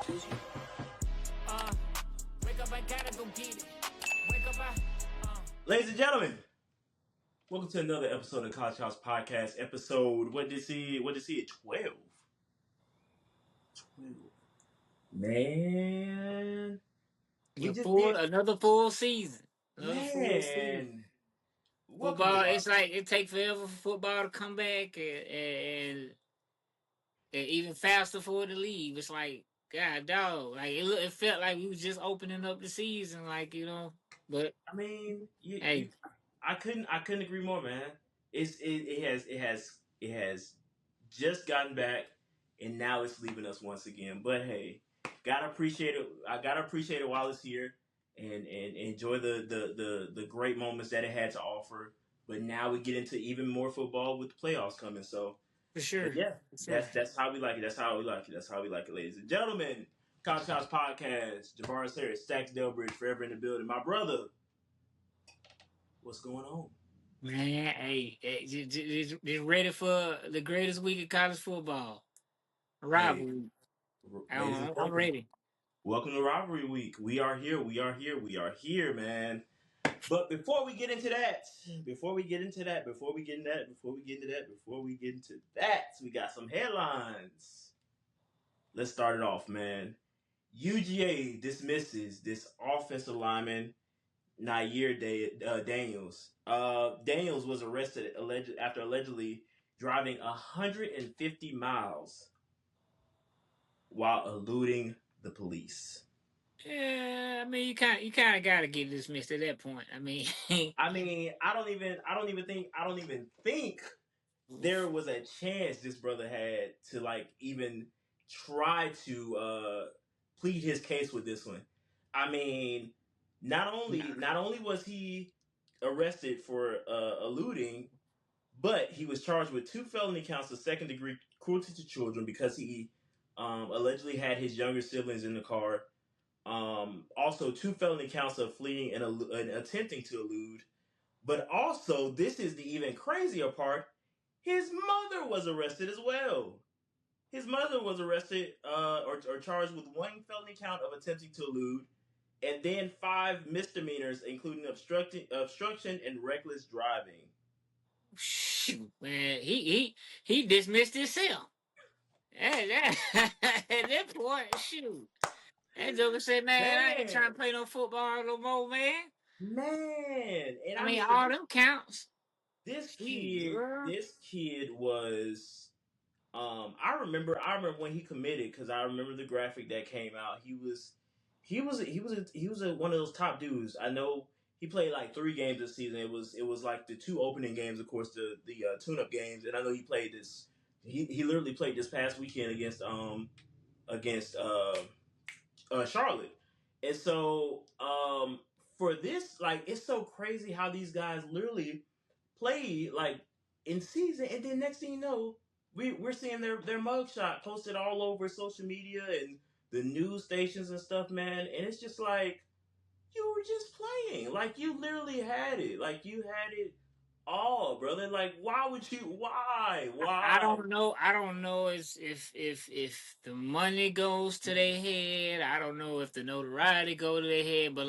Wake up, I gotta go get it. Wake up, Ladies and gentlemen, welcome to another episode of College House Podcast. Episode, what did see it? 12. 12. Man. We just did. Another full season. Another full season. Man. Welcome to Football, Rob. it's like it takes forever for football to come back and even faster for it to leave. It's like, God dog. Like it felt like we was just opening up the season, but I mean, hey, I couldn't agree more, man. It has just gotten back, and now it's leaving us once again. But hey, gotta appreciate it. I gotta appreciate it while it's here, and enjoy the great moments that it had to offer. But now we get into even more football with the playoffs coming. So, for but sure. yeah, For sure. that's how we like it. That's how we like it. That's how we like it, ladies and gentlemen. College House Podcast. Javaris Harris, Stacks Delbridge, forever in the building. My brother, what's going on? Man, just ready for the greatest week of college football. Hey, Rivalry. ladies and I'm gentlemen, ready. welcome to Rivalry Week. We are here. We are here. We are here, man. But before we get into that, we got some headlines. Let's start it off, man. UGA dismisses this offensive lineman, Daniels. Daniels was arrested after allegedly driving 150 miles while eluding the police. Yeah, I mean, you kind of got to get dismissed at that point. I mean, I mean, I don't even think there was a chance this brother had to like even try to plead his case with this one. I mean, not only was he arrested for eluding, but he was charged with 2 felony counts of second degree cruelty to children because he allegedly had his younger siblings in the car. Also, 2 felony counts of fleeing and attempting to elude. But also, this is the even crazier part. His mother was arrested as well. His mother was arrested or charged with 1 felony count of attempting to elude, and then 5 misdemeanors, including obstruction and reckless driving. shoot, man, he dismissed himself. At that point, shoot, that joker said, "Man, I ain't trying to Man, play no football no more, man." man, and I I mean, mean all them counts. Shit, girl. this kid was I remember when he committed because I remember the graphic that came out. One of those top dudes. I know he played like 3 games this season. It was like the 2 opening games, of course, the tune up games, and I know he played this. He literally played this past weekend against Charlotte, and so for this, like, it's so crazy how these guys literally play like in season, and then next thing you know, we're seeing their mugshot posted all over social media and the news stations and stuff, man. And it's just like you were just playing, like you literally had it, like you had it all, brother. Like, why would you? I Why? don't know. I don't know if the money goes to their head. I don't know if the notoriety go to their head. But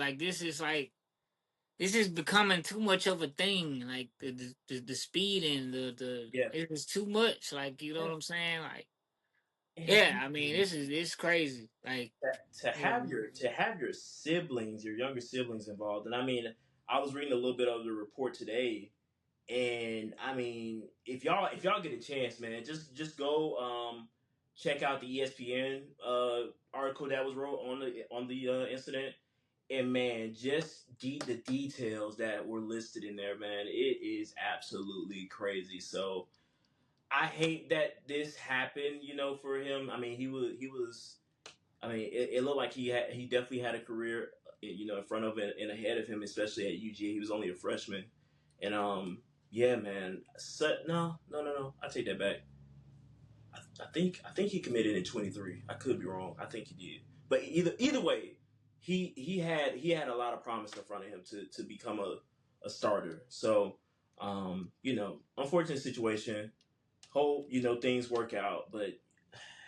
this is becoming too much of a thing. Like the speed and Yeah, it is too much. Like, you know what yeah. I'm saying? Like, And yeah. I mean, this crazy. Like, to have your siblings, your younger siblings involved. And I mean, I was reading a little bit of the report today, and I mean, if y'all get a chance, man, just go check out the ESPN article that was wrote on the incident. And man, just the details that were listed in there, man, it is absolutely crazy. So I hate that this happened, for him. I mean, he was. I mean, it looked like he definitely had a career, in front of it and ahead of him, especially at UGA. He was only a freshman, and yeah, man. So, no. I take that back. I think he committed in 23. I could be wrong. I think he did, but either way, he had a lot of promise in front of him to become a starter. So, unfortunate situation. Hope things work out, but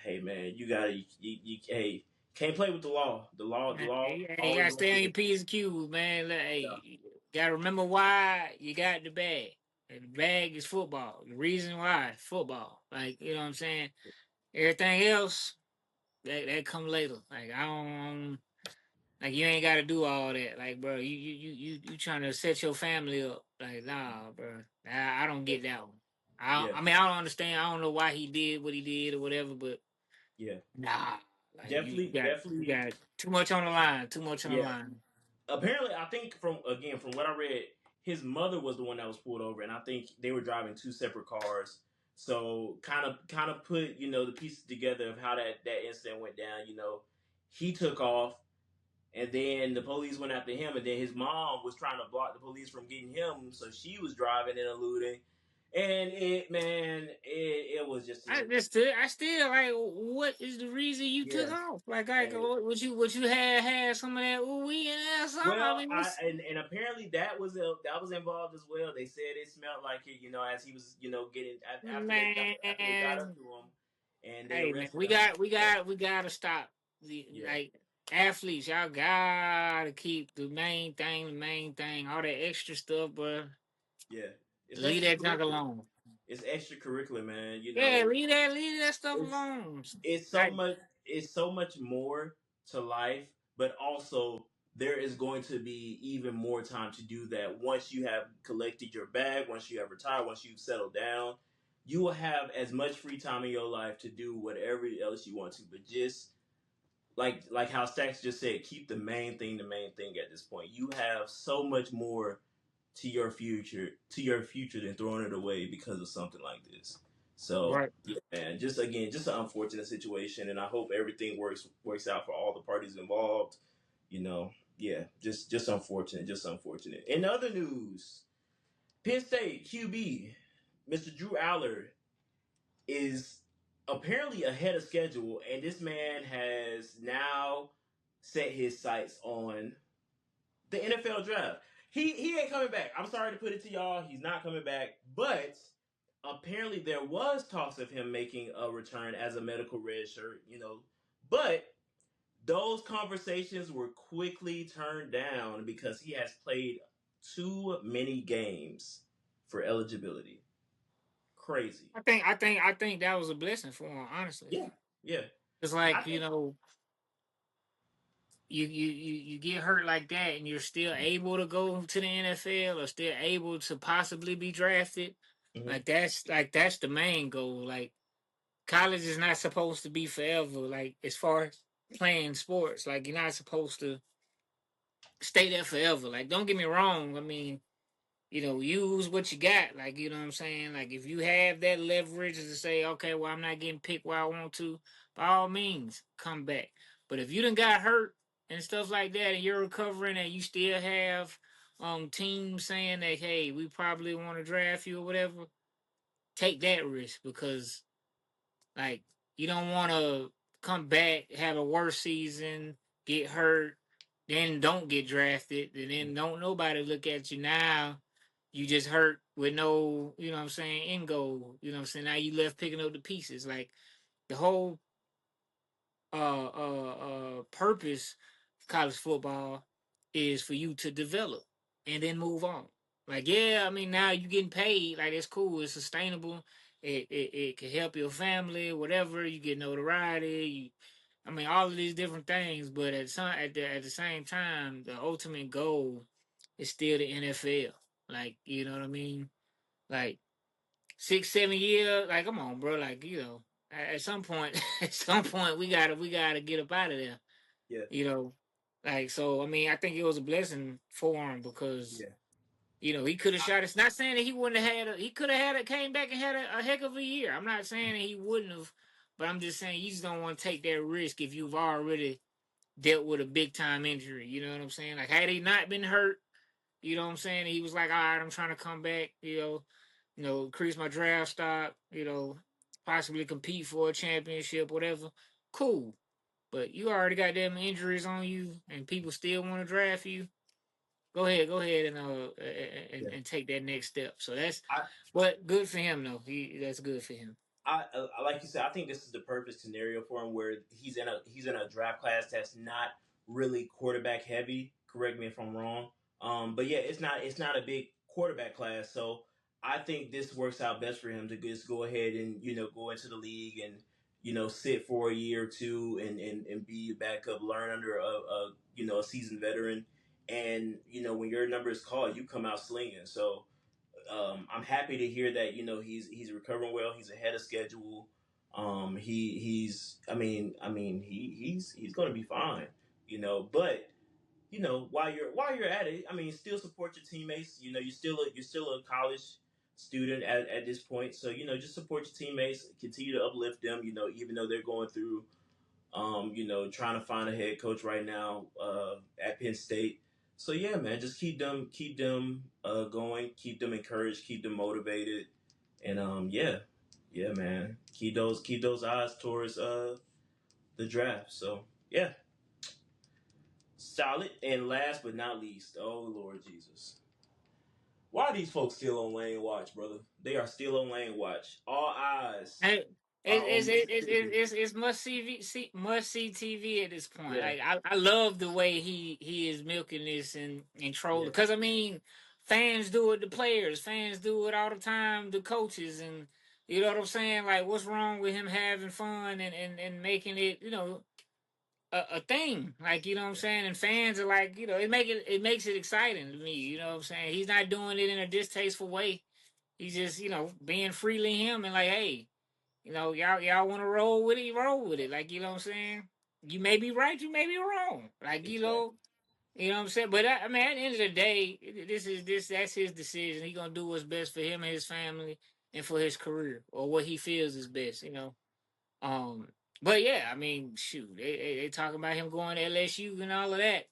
hey, man, you gotta hey Can't play with the law. The law Hey, you always gotta wants stay you on to. your P's and Q's, man. Look, Yeah, hey, you gotta remember why you got the bag. And the bag is football. The reason why football. Like, you know what I'm saying? Everything else that come later. Like I don't like you ain't gotta do all that. Like, bro, you trying to set your family up. Like, nah, bro. I don't get that one. yeah, I mean I don't understand. I don't know why he did what he did or whatever, but yeah. nah. Like Definitely, you definitely. got too much on the line. Too much on the Yeah. line. Apparently, I think from what I read, his mother was the one that was pulled over, and I think they were driving two separate cars. So kind of put the pieces together of how that incident went down. He took off, and then the police went after him, and then his mom was trying to block the police from getting him, so she was driving and eluding. And it was just I still like. What is the reason you took yeah. off? Like, And what you had some of that ooh wee in there or something? I well, mean, I what's and apparently that was involved as well. They said it smelled like it, as he was, getting after they got up man? to him and they Hey man, arrested him. Yeah, we gotta stop the yeah, like athletes. Y'all gotta keep the main thing. All that extra stuff, bro. yeah. It's Leave that junk extracurricular. alone. It's extracurricular, man. Yeah, leave that stuff It's alone. it's so Like, much it's so much more to life, but also there is going to be even more time to do that once you have collected your bag, once you have retired, once you've settled down. You will have as much free time in your life to do whatever else you want to, but just like how Stacks just said, keep the main thing at this point. You have so much more to your future than throwing it away because of something like this. So right, yeah, man, just again, just an unfortunate situation, and I hope everything works out for all the parties involved. Yeah, just unfortunate, just unfortunate. In other news, Penn State QB Mr. Drew Allar is apparently ahead of schedule, and this man has now set his sights on the NFL draft. He ain't coming back. I'm sorry to put it to y'all. He's not coming back. But apparently there was talks of him making a return as a medical red shirt, But those conversations were quickly turned down because he has played too many games for eligibility. Crazy. I think that was a blessing for him. Honestly, Yeah. Yeah. it's I like think you get hurt like that, and you're still able to go to the NFL or still able to possibly be drafted. mhm. Like that's the main goal. Like college is not supposed to be forever. Like as far as playing sports, like you're not supposed to stay there forever. Like don't get me wrong. I mean, use what you got. Like you know what I'm saying. Like if you have that leverage to say, okay, well I'm not getting picked where I want to, by all means come back. But if you done got hurt and stuff like that, and you're recovering, and you still have teams saying that, hey, we probably want to draft you or whatever, take that risk because like you don't want to come back, have a worse season, get hurt, then don't get drafted, and then don't nobody look at you now. You just hurt with no, you know what I'm saying, end goal. You know what I'm saying? Now you left picking up the pieces. Like the whole purpose of college football is for you to develop and then move on. Like, yeah, I mean, now you getting paid. Like, it's cool. It's sustainable. It can help your family, whatever. You get notoriety. I mean, all of these different things. But at the same time, the ultimate goal is still the NFL. Like, you know what I mean? Like 6 7 years. Like, come on, bro. Like, at some point, at some point, we gotta get up out of there. Yeah. You know, like so. I mean, I think it was a blessing for him because Yeah. he could have shot. It's not saying that he wouldn't have had. He could have had it. Came back and had a heck of a year. I'm not saying that he wouldn't have, but I'm just saying you just don't want to take that risk if you've already dealt with a big time injury. You know what I'm saying? Like had he not been hurt, you know what I'm saying? He was like, all right, I'm trying to come back. Increase my draft stock. Possibly compete for a championship, whatever. Cool. But you already got them injuries on you, and people still want to draft you. Go ahead, and Yeah. take that next step. So that's I what good for him though. That's good for him. like you said, I think this is the perfect scenario for him where he's in a draft class that's not really quarterback heavy. Correct me if I'm wrong. But yeah, it's not a big quarterback class, so I think this works out best for him to just go ahead and go into the league and sit for a year or two and be a backup, learn under a seasoned veteran, and when your number is called, you come out slinging. So I'm happy to hear that he's recovering well. He's ahead of schedule. He's he's going to be fine. But while you're at it, still support your teammates. You're still a college student at this point, so just support your teammates. Continue to uplift them. Even though they're going through trying to find a head coach right now at Penn State. So yeah, man, just keep them going, keep them encouraged, keep them motivated, and yeah, man, keep those eyes towards the draft. So yeah, solid. And last but not least, oh Lord Jesus, why are these folks still on Lane Watch, brother? They are still on Lane Watch. All eyes Hey, are on Mississippi. it's must see TV at this point. Yeah, Like I love the way he is milking this and trolling, yeah, because I mean fans do it to players, fans do it all the time to coaches, and you know what I'm saying. Like what's wrong with him having fun and making it a thing, like you know what I'm yeah, saying, and fans are like it makes it exciting to me. You know what I'm saying. He's not doing it in a distasteful way. He's just being freely him and like hey. Y'all want to roll with it, roll with it. Like, you know what I'm saying? You may be right, you may be wrong. Like, exactly. you know what I'm saying? But I mean, at the end of the day, that's his decision. He gonna do what's best for him and his family and for his career or what he feels is best. Um, but yeah, I mean, shoot, they talking about him going to LSU and all of that.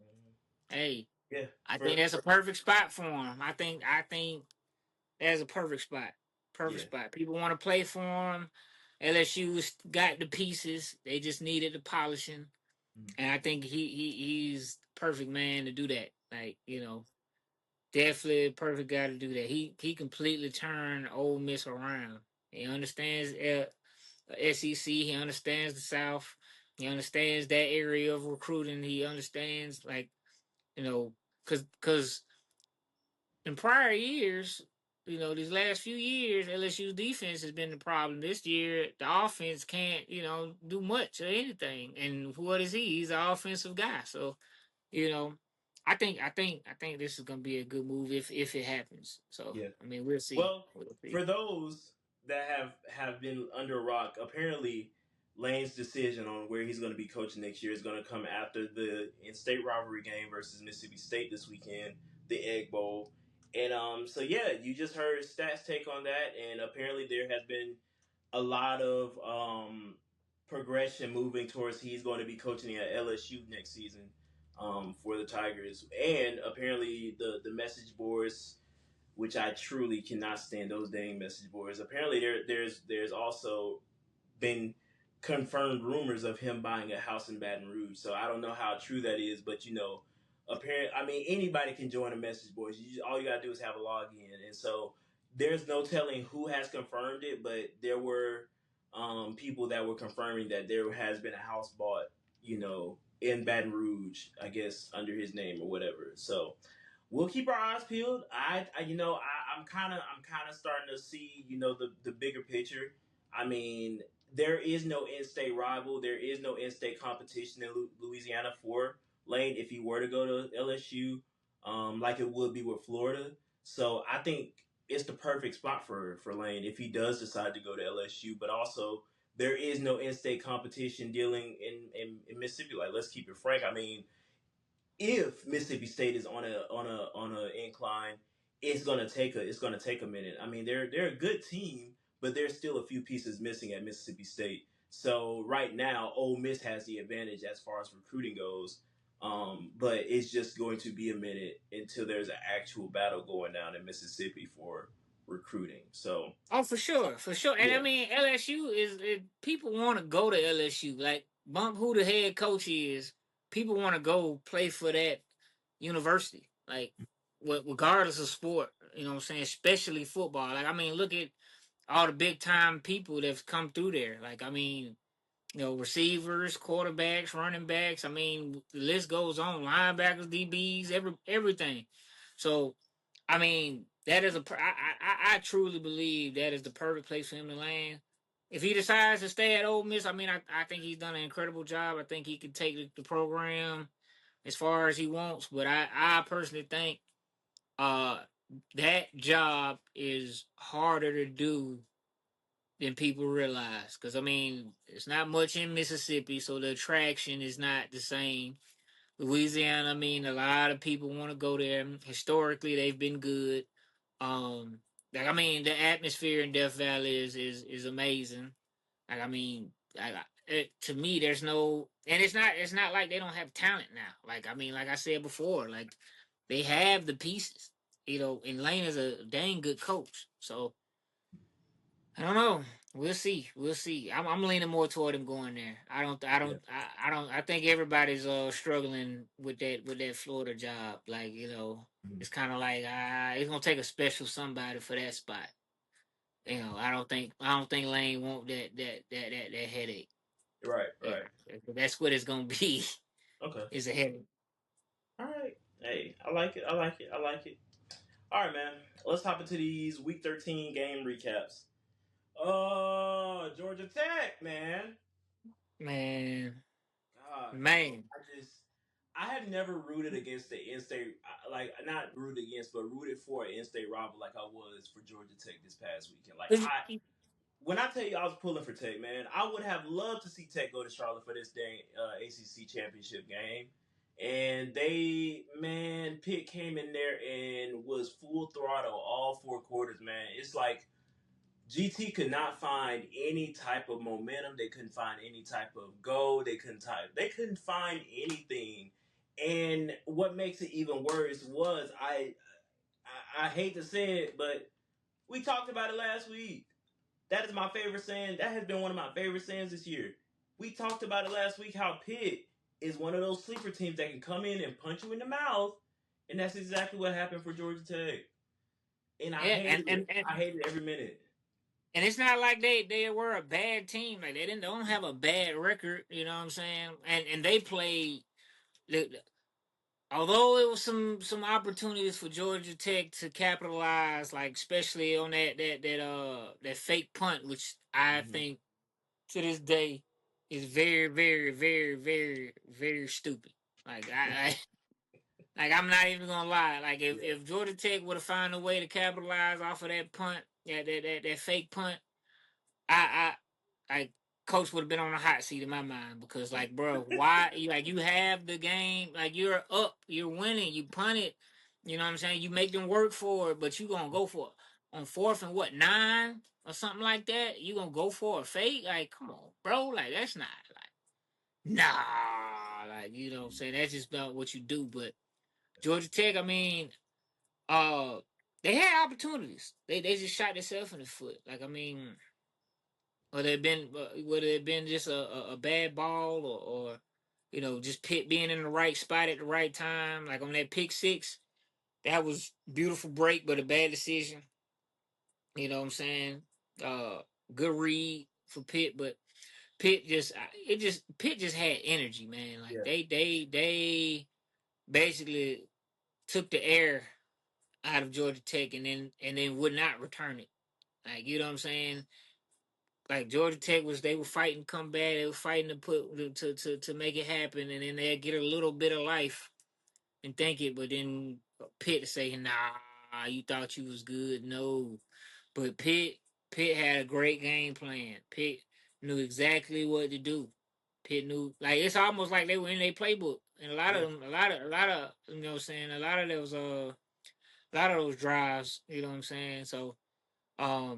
Mhm. Hey, Yeah, I think that's a perfect spot for him. I think that's a perfect spot. Perfect yeah. spot. People want to play for him. LSU's got the pieces. They just needed the polishing. Mhm. And I think he's the perfect man to do that. Like, definitely a perfect guy to do that. He completely turned Ole Miss around. He understands SEC. He understands the South. He understands that area of recruiting. He understands like, you know, cause in prior years, these last few years, LSU's defense has been the problem. This year, the offense can't, do much or anything. And what is he? He's an offensive guy. So, you know, I think this is gonna be a good move if it happens. So, Yeah. I mean, we'll see. Well, We'll see. for those that have been under a rock, apparently Lane's decision on where he's going to be coaching next year is going to come after the in-state rivalry game versus Mississippi State this weekend, the Egg Bowl. And so yeah, you just heard Stats take on that, and apparently there has been a lot of progression moving towards he's going to be coaching at LSU next season for the Tigers, and apparently the message boards, which I truly cannot stand those dang message boards. Apparently, there's also been confirmed rumors of him buying a house in Baton Rouge. So I don't know how true that is, but apparently, anybody can join a message board. All you gotta do is have a login, and so there's no telling who has confirmed it, but there were people that were confirming that there has been a house bought, in Baton Rouge, I guess under his name or whatever. So we'll keep our eyes peeled. I'm kind of starting to see the bigger picture. I mean, there is no in-state rival. There is no in-state competition in Louisiana for Lane if he were to go to LSU, like it would be with Florida. So I think it's the perfect spot for Lane if he does decide to go to LSU. But also, there is no in-state competition dealing in Mississippi. Like, let's keep it frank. I mean, if Mississippi State is on a incline, it's gonna take a minute. I mean, they're a good team, but there's still a few pieces missing at Mississippi State. So right now, Ole Miss has the advantage as far as recruiting goes. But it's just going to be a minute until there's an actual battle going down in Mississippi for recruiting. So Oh, for sure, for sure. And I yeah, mean, LSU people want to go to LSU. Like, bump who the head coach is. People want to go play for that university. Like, regardless of sport, you know what I'm saying? Especially football. Like, I mean, look at all the big time people that've come through there. Like I mean, receivers, quarterbacks, running backs. I mean, the list goes on. Linebackers, DBs, everything. So, I mean, that is I truly believe that is the perfect place for him to land. If he decides to stay at Ole Miss, I mean, I think he's done an incredible job. I think he can take the program as far as he wants. But I personally think uh that job is harder to do than people realize. Because I mean, it's not much in Mississippi, so the attraction is not the same. Louisiana, I mean, a lot of people want to go there. Historically, they've been good. Like I mean, the atmosphere in Death Valley is amazing. Like I mean, to me, there's no, and it's not like they don't have talent now. Like I mean, like I said before, like they have the pieces. And Lane is a dang good coach. So I don't know. We'll see. We'll see. I'm leaning more toward him going there. I don't. I Yeah, don't. I don't. I think everybody's struggling with that Florida job. Like mhm. it's kind of like it's gonna take a special somebody for that spot. I don't think Lane want that headache. Right, Yeah, right. that's what it's gonna be. Okay. Is a headache. All right. Hey, I like it. I like it. I like it. All right, man. Let's hop into these Week 13 game recaps. Georgia Tech, man. Man, God, bro. man. I have never rooted against the in-state, like not rooted against, but rooted for an in-state rival like I was for Georgia Tech this past weekend. Like when I tell you I was pulling for Tech, man, I would have loved to see Tech go to Charlotte for this dang ACC championship game. And Pitt came in there and was full throttle all 4 quarters, man. It's like GT could not find any type of momentum. They couldn't find any type of goal. They couldn't find anything. And what makes it even worse was I hate to say it, but we talked about it last week. That is my favorite saying. That has been one of my favorite sayings this year. We talked about it last week how Pitt is one of those sleeper teams that can come in and punch you in the mouth, and that's exactly what happened for Georgia Tech. And I Yeah, hated and it. and and I hated every minute. And it's not like they were a bad team. Like they don't have a bad record. You know what I'm saying? And they played. Although it was some opportunities for Georgia Tech to capitalize, like especially on that fake punt, which I Mm-hmm. think to this day is very very very very very stupid. Like like I'm not even gonna lie. Like Yeah. if Georgia Tech would have found a way to capitalize off of that punt, that fake punt, like coach would have been on the hot seat in my mind because like bro, why you have the game, like you're up, you're winning, you punt it, you know what I'm saying? You make them work for it, but you gonna go for it on fourth and what 9 or something like that. You gonna go for a fake? Like come on, bro, like that's not like nah, like you know what I'm saying? That's just about what you do. But Georgia Tech, I mean, uh, they had opportunities. They just shot themselves in the foot. Like I mean. Would it have been just a bad ball or just Pitt being in the right spot at the right time, like on that pick six? That was beautiful break, but a bad decision. You know what I'm saying? Uh, Good read for Pitt, but Pitt just had energy, man. Like Yeah. they basically took the air out of Georgia Tech and then would not return it. Like you know what I'm saying? Like Georgia Tech they were fighting to come back, they were fighting to put to make it happen, and then they get a little bit of life and think it, but then Pitt say, nah, you thought you was good. No. But Pitt had a great game plan. Pitt knew exactly what to do. Pitt knew like it's almost like they were in their playbook. And a lot of Yeah. them a lot of you know what I'm saying, a lot of those drives, you know what I'm saying? So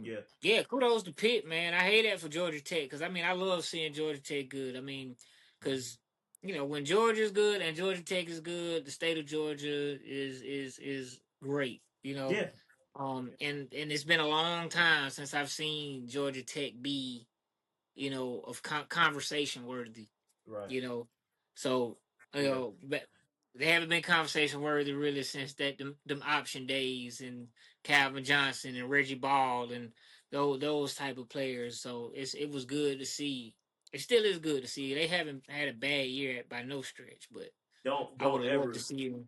Yeah. yeah, kudos to Pitt, man. I hate that for Georgia Tech because I mean I love seeing Georgia Tech good. I mean, because when Georgia's good and Georgia Tech is good, the state of Georgia is great. Yeah. And it's been a long time since I've seen Georgia Tech be of conversation worthy. Right. You know, so Yeah. but they haven't been conversation worthy really since them option days and Calvin Johnson and Reggie Ball and those type of players. So it was good to see. It still is good to see. They haven't had a bad year by no stretch, but Don't I would don't have loved to ever see them.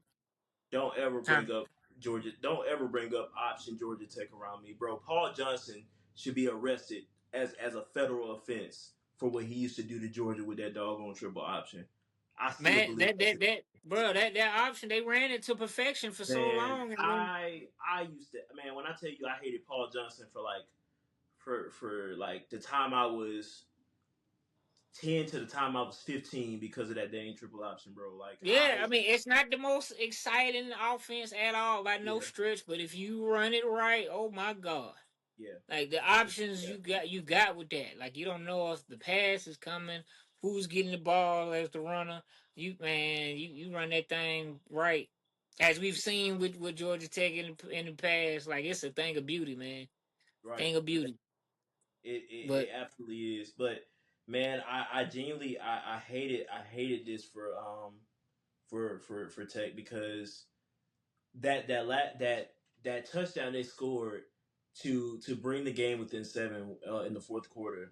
don't ever Huh? bring up Georgia. Don't ever bring up option Georgia Tech around me, bro. Paul Johnson should be arrested as a federal offense for what he used to do to Georgia with that doggone triple option. I still Man, believe that. that bro, that option they ran it to perfection for so Man, long, and then I used to, man, when I tell you I hated Paul Johnson for like for like the time I was 10 to the time I was 15 because of that dang triple option, bro. Like yeah, I mean it's not the most exciting offense at all by no yeah, stretch, but if you run it right, oh my god. yeah, Like the options yeah, you got with that. Like you don't know if the pass is coming, who's getting the ball as the runner. You run that thing right. As we've seen with Georgia Tech in the past, like it's a thing of beauty, man. right. Thing of beauty. It But absolutely is. But man, I genuinely I hated this for Tech because that touchdown they scored to bring the game within seven in the fourth quarter,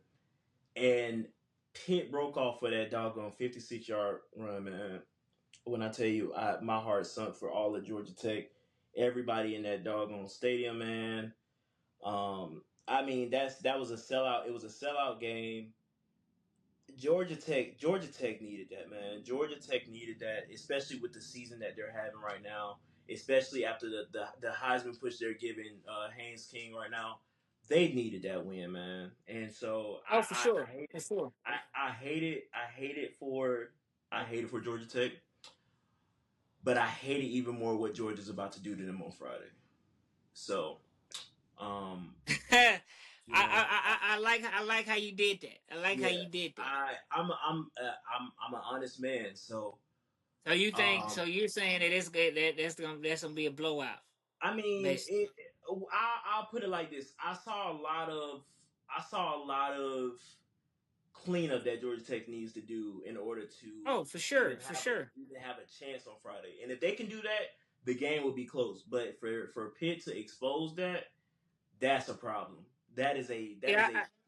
and Pitt broke off for that doggone 56-yard run, man. When I tell you, my heart sunk for all of Georgia Tech, everybody in that doggone stadium, man. I mean, that was a sellout. It was a sellout game. Georgia Tech needed that, man. Georgia Tech needed that, especially with the season that they're having right now. Especially after the Heisman push they're giving Haynes King right now, they needed that win, man. And so oh, for I sure, hate for it. sure. I hate it for Georgia Tech, but I hate it even more what Georgia's about to do to them on Friday. So, um, you know, I like how you did that. I like how yeah, you did that. I'm an honest man. So, So you think um, so? You're saying that it's good that that's gonna be a blowout, I mean, basically. I'll put it like this. I saw a lot of cleanup that Georgia Tech needs to do in order to Oh, for sure, for sure. even have a chance on Friday. And if they can do that, the game will be close. But for Pitt to expose that, that's a problem. That is Yeah, a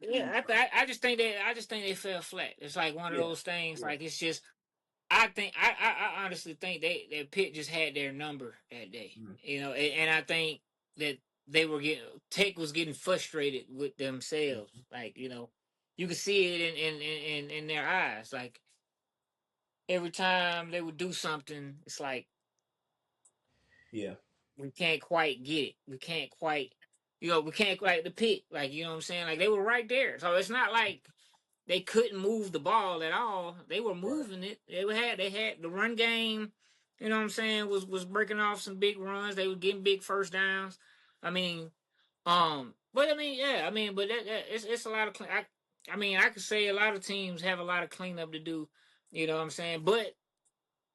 huge yeah. problem. I just think they fell flat. It's like one of Yeah, those things. yeah, Like it's just. I honestly think that Pitt just had their number that day. mm, You know, and I think that they were getting Tech was getting frustrated with themselves. Like you could see it in their eyes. Like every time they would do something, it's like yeah, we can't quite get it. We can't quite. We can't quite the Pitt. Like what I'm saying. Like they were right there. So it's not like they couldn't move the ball at all. They were right, moving it. They had the run game. You know what I'm saying? Was breaking off some big runs. They were getting big first downs. I mean, but I mean, yeah, I mean, but it's a lot of I mean, I could say a lot of teams have a lot of cleanup to do. You know what I'm saying? But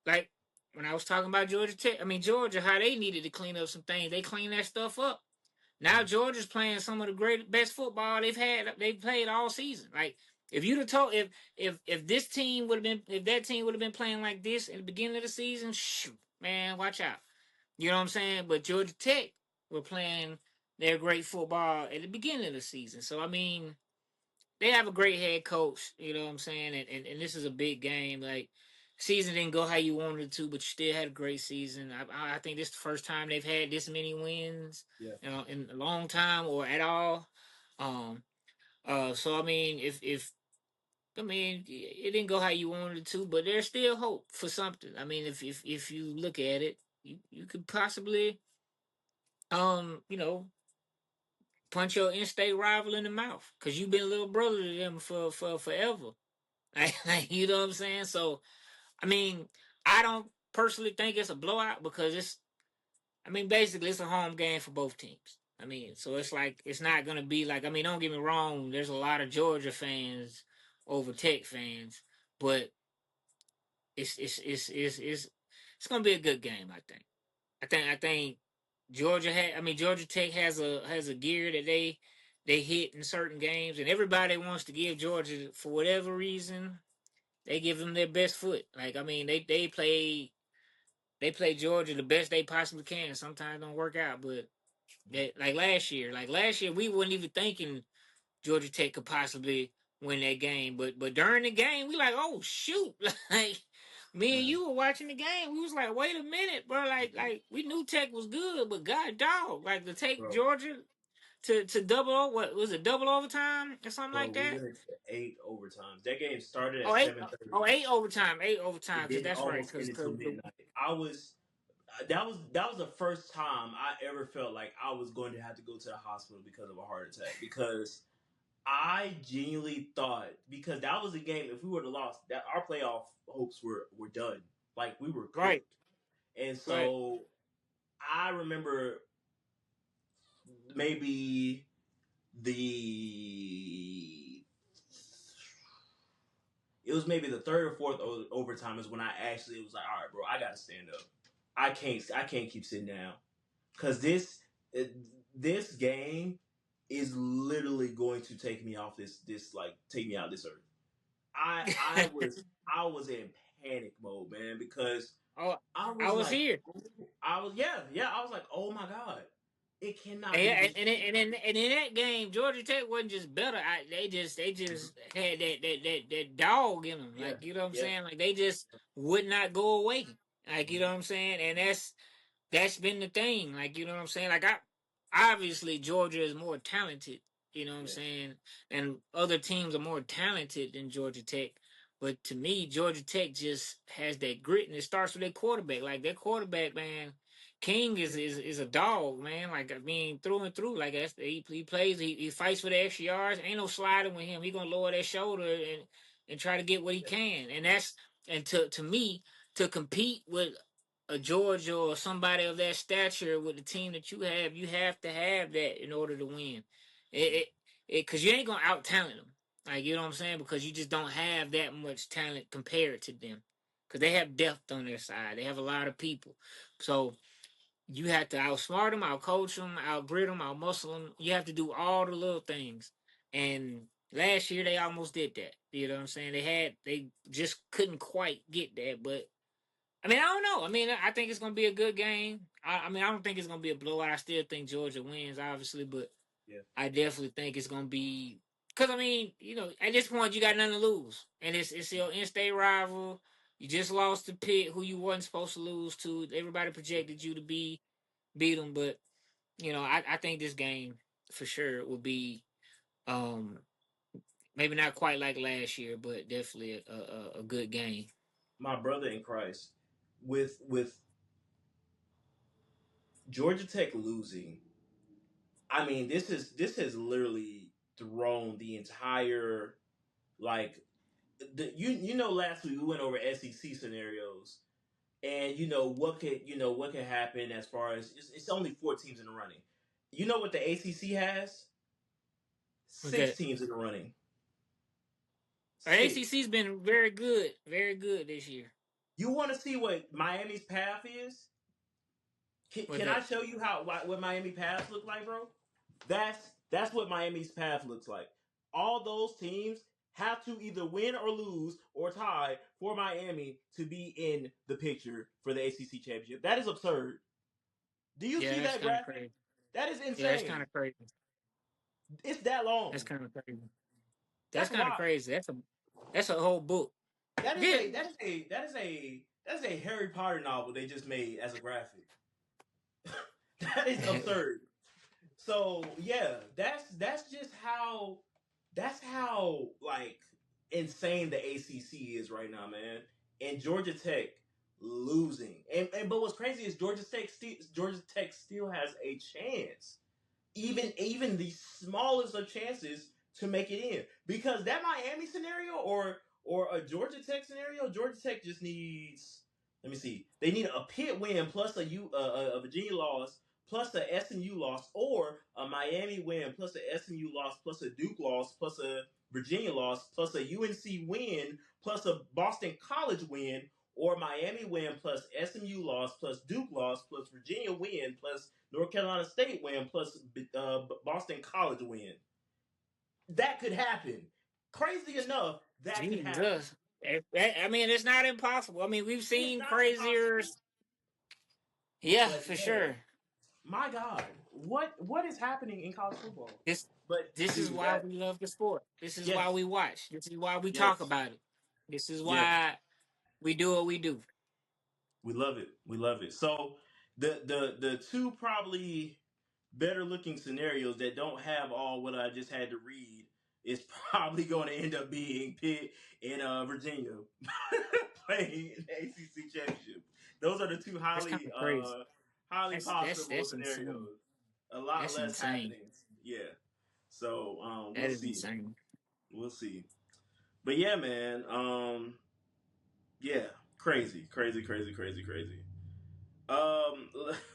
like when I was talking about Georgia Tech, I mean Georgia, how they needed to clean up some things. They cleaned that stuff up. Now mm, Georgia's playing some of the best football they've played all season. Like if you'd have told if this team would have been if that team would have been playing like this at the beginning of the season, shoot, man, watch out. You know what I'm saying? But Georgia Tech were playing their great football at the beginning of the season. So I mean, they have a great head coach, you know what I'm saying? And this is a big game. Like season didn't go how you wanted it to, but you still had a great season. I think this is the first time they've had this many wins, yeah, in a long time or at all. Um so I mean if I mean it didn't go how you wanted it to, but there's still hope for something. I mean if you look at it, you could possibly punch your in-state rival in the mouth because you've been little brother to them for forever. You know what I'm saying? So, I mean, I don't personally think it's a blowout because I mean, basically, it's a home game for both teams. I mean, so it's like, it's not going to be like, I mean, don't get me wrong, there's a lot of Georgia fans over Tech fans, but it's going to be a good game, I think. I think Georgia Tech has a gear that they hit in certain games, and everybody wants to give Georgia for whatever reason they give them their best foot. Like I mean, they play Georgia the best they possibly can. Sometimes don't work out, but Like last year we weren't even thinking Georgia Tech could possibly win that game. But during the game, we like, oh shoot, like me and Man. you were watching the game. We was like, wait a minute, bro. Like we knew Tech was good, but God dog, like to take Bro, Georgia to double, what was it, double overtime or something bro, like we that? went into 8 overtimes. That game started at Oh eight, 7:30. oh eight overtime, eight overtime. It Because didn't that's right. almost Because end until midnight. I was that was the first time I ever felt like I was going to have to go to the hospital because of a heart attack. Because I genuinely thought, because that was a game, if we would have lost, that our playoff hopes were done. Like we were right, cooked. And right. so I remember maybe the it was maybe the third or fourth overtime is when I actually was like, all right, bro, I gotta stand up. I can't keep sitting down because this game is literally going to take me off this like take me out of this earth. I was in panic mode, man, because Oh, I I was was like, here. I was yeah, I was like, oh my god, it cannot be And this. in that game, Georgia Tech wasn't just better. They just had that dog in them. Yeah, Like you know what I'm yeah, saying. Like they just would not go away. Like you know what I'm saying. And that's been the thing. Like you know what I'm saying. Like I obviously Georgia is more talented. You know what I'm yeah, saying. And other teams are more talented than Georgia Tech. But to me, Georgia Tech just has that grit, and it starts with their quarterback. Like their quarterback, man, King is a dog, man. Like I mean, through and through. Like he plays, he fights for the extra yards. Ain't no sliding with him. He gonna lower that shoulder and try to get what he can. And that's and to me to compete with a Georgia or somebody of that stature with the team that you have to have that in order to win. It because you ain't gonna out talent them. Like you know what I'm saying? Because you just don't have that much talent compared to them. Because they have depth on their side. They have a lot of people. So you have to outsmart them, outcoach them, outgrit them, outmuscle them. You have to do all the little things. And last year they almost did that. You know what I'm saying? They just couldn't quite get that. But I mean, I don't know. I mean, I think it's gonna be a good game. I mean, I don't think it's gonna be a blowout. I still think Georgia wins, obviously, but yeah. I definitely think it's gonna be because I mean, you know, at this point you got nothing to lose, and it's your in-state rival. You just lost to Pitt, who you wasn't supposed to lose to. Everybody projected you to beat them, but you know, I think this game for sure will be um maybe not quite like last year, but definitely a good game. My brother in Christ, with Georgia Tech losing, I mean, this has literally thrown the entire like you know last week we went over SEC scenarios and what could happen as far as it's only 4 teams in the running. You know what the ACC has? With Six that, teams in the running. our Six. ACC's been very good this year. You want to see what Miami's path is? With Can I that, show you how what Miami paths look like, bro? That's what Miami's path looks like. All those teams have to either win or lose or tie for Miami to be in the picture for the ACC championship. That is absurd. Do you yeah, see that's that kind of graphic? crazy. That is Yeah, that's kind insane. of crazy. It's that That's long. kind of crazy. That's That's kind of wild. crazy. That's a whole book. Did That is a Harry Potter novel they just made as a graphic. That is absurd. So yeah, that's just how that's how like insane the ACC is right now, man. And Georgia Tech losing, and but what's crazy is Georgia Tech still has a chance, even the smallest of chances to make it in. Because that Miami scenario or a Georgia Tech scenario, Georgia Tech just needs. Let me see. They need a Pitt win plus a Virginia loss plus a SMU loss, or a Miami win plus a SMU loss plus a Duke loss plus a Virginia loss plus a UNC win plus a Boston College win, or Miami win plus SMU loss plus Duke loss plus Virginia win plus North Carolina State win plus Boston College win. That could happen. Crazy enough, that could happen. Jesus. I mean, it's not impossible. I mean, we've It's seen not crazier. impossible, Yeah, but for man, sure. my God, what is happening in college football? This But this is dude, why that we love the sport. This is why yes, we watch. This is why we talk yes, about it. This is yes. why we do what we do. We love it. We love it. So the two probably better looking scenarios that don't have all what I just had to read is probably going to end up being Pitt and Virginia playing in the ACC championship. Those are the two That's kind of crazy. highly possible That's insane. scenarios. A lot That's less insane. happenings. Yeah. So we'll That is see. insane. We'll see. But yeah, man. Yeah, crazy, crazy, crazy, crazy, crazy. Oh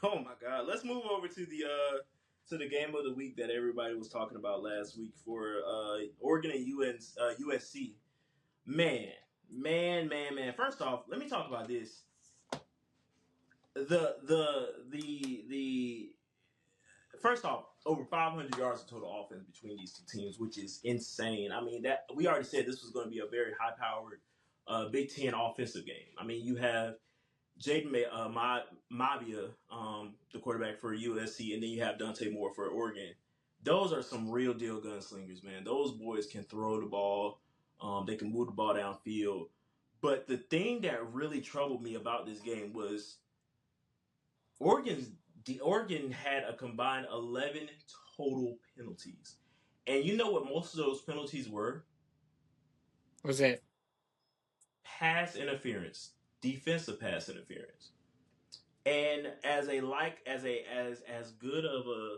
my God. Let's move over to the game of the week that everybody was talking about last week for Oregon and USC. Man, man. First off, let me talk about this. The first off, over 500 yards of total offense between these two teams, which is insane. I mean, that we already said this was going to be a very high-powered Big Ten offensive game. I mean, you have Mabia, the quarterback for USC, and then you have Dante Moore for Oregon. Those are some real deal gunslingers, man. Those boys can throw the ball. They can move the ball downfield. But the thing that really troubled me about this game was Oregon had a combined 11 total penalties. And you know what most of those penalties were? What's that? Pass interference, defensive pass interference. And as good of a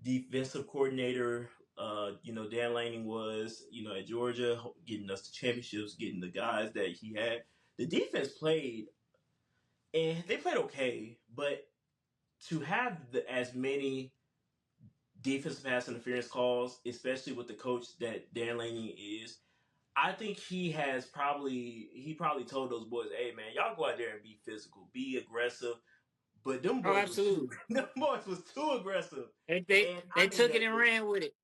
defensive coordinator, Dan Lanning was, at Georgia, getting us to championships, getting the guys that he had. The defense played, and they played okay, but to have as many defensive pass interference calls, especially with the coach that Dan Lanning is, I think he probably told those boys, "Hey man, y'all go out there and be physical, be aggressive." But them Oh, boys was too absolutely. them boys was too aggressive. They they, And they I mean took it and ran with it.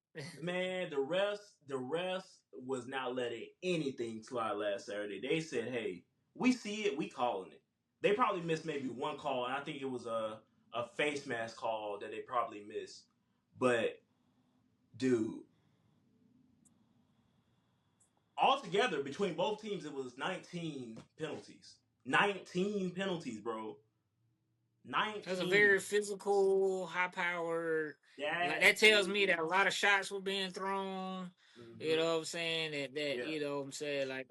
man, the refs was not letting anything slide last Saturday. They said, "Hey, we see it, we calling it." They probably missed maybe one call, and I think it was a face mask call that they probably missed. But dude, altogether between both teams, it was 19 penalties. 19 penalties, bro. That's a 19. very physical, high powered. Like That that tells me that a is. lot of shots were being thrown. You Hmm. know what I'm saying? That Yeah, you know what I'm saying? Like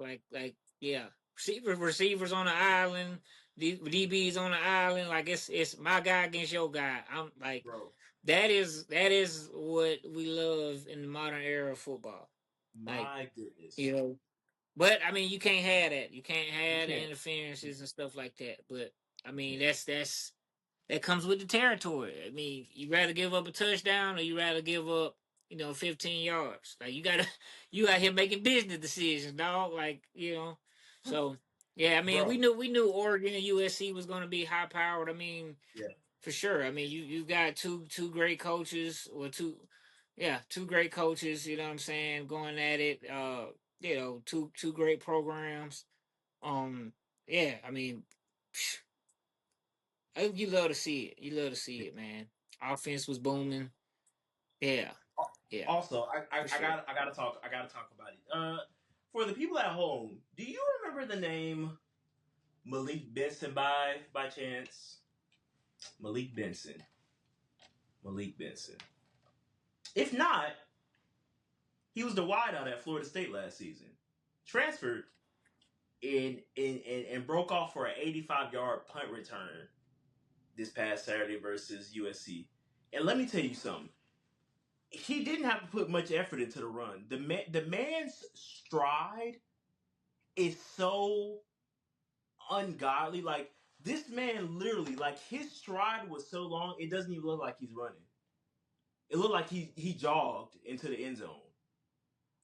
yeah. Receivers on the island, DBs on the island. Like it's my guy against your guy. I'm like bro. that is what we love in the modern era of football. Like My you goodness. know, but I mean you can't have that. You can't You have the can't. interferences and stuff like that. But I mean that's that comes with the territory. I mean, you rather give up a touchdown or you rather give up, 15 yards. Like you gotta, you out here making business decisions, dog. Like so yeah. I mean, we Bro. knew Oregon and USC was going to be high powered. I mean, Yeah. for sure. I mean, you got two great coaches or two great coaches. You know what I'm saying? Going at it. Two great programs. Yeah. I mean. You love to see it. You love to see it, man. Offense was booming. Yeah, yeah, Also, for sure. I gotta talk about it. For the people at home, do you remember the name Malik Benson by chance? Malik Benson. Malik Benson. If not, he was the wideout at Florida State last season. Transferred and broke off for an 85-yard punt return this past Saturday versus USC. And let me tell you something. He didn't have to put much effort into the run. The man's stride is so ungodly. Like this man literally, like his stride was so long, it doesn't even look like he's running. It looked like he jogged into the end zone.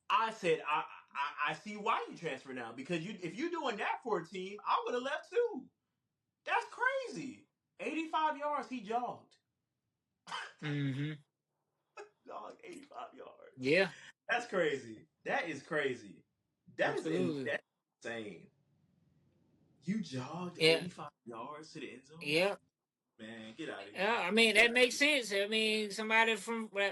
I said, I see why you transfer now because if you're doing that for a team, I would have left too. That's crazy. 85 yards he jogged. Mm-hmm. Dog, 85 yards. Yeah, That's crazy. That is crazy. absolutely. That's insane. You jogged Yeah, 85 yards to the end zone? yeah. Man, get out of Yeah, here. I mean Get that out of makes here. sense. I mean, somebody from well,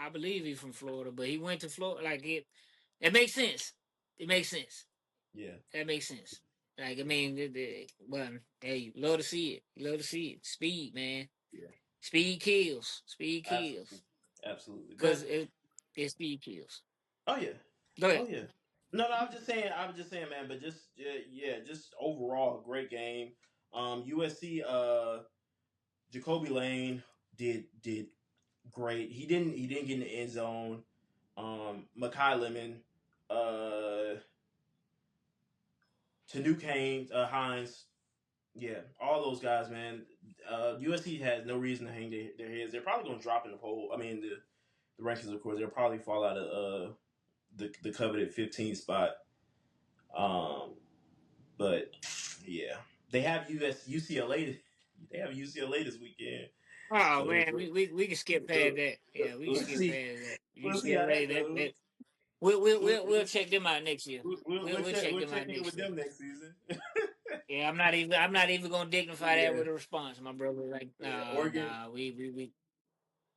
I believe he's from Florida, but he went to Florida. Like it makes sense. It makes sense. Yeah. That makes sense. Like I mean, well, hey, you love to see it. You love to see it. Speed, man. Yeah. Speed kills. Speed Absolutely. kills. Absolutely. Cause But it speed kills. oh yeah. Go Oh ahead. yeah. No, I was just saying. I was just saying, man. But just yeah, just overall, great game. USC. Jacoby Lane did great. He didn't get in the end zone. Makai Lemon, uh, Tanuke Haynes, Hines, yeah, all those guys, man. USC has no reason to hang their heads. They're probably going to drop in the poll. I mean, the rankings, of course, they'll probably fall out of the coveted 15 spot. Um, but yeah, they have UCLA. They have UCLA this weekend. Oh So man, we can skip past that. Yeah, we can let's skip see. past that. We'll see how that UCLA, goes. that we'll We'll, we'll, we'll check them out next year. We'll check we'll them check out in with next year. them next season. Yeah, I'm not even gonna dignify that Yeah, with a response, my brother. Like, yeah. Oregon, nah, we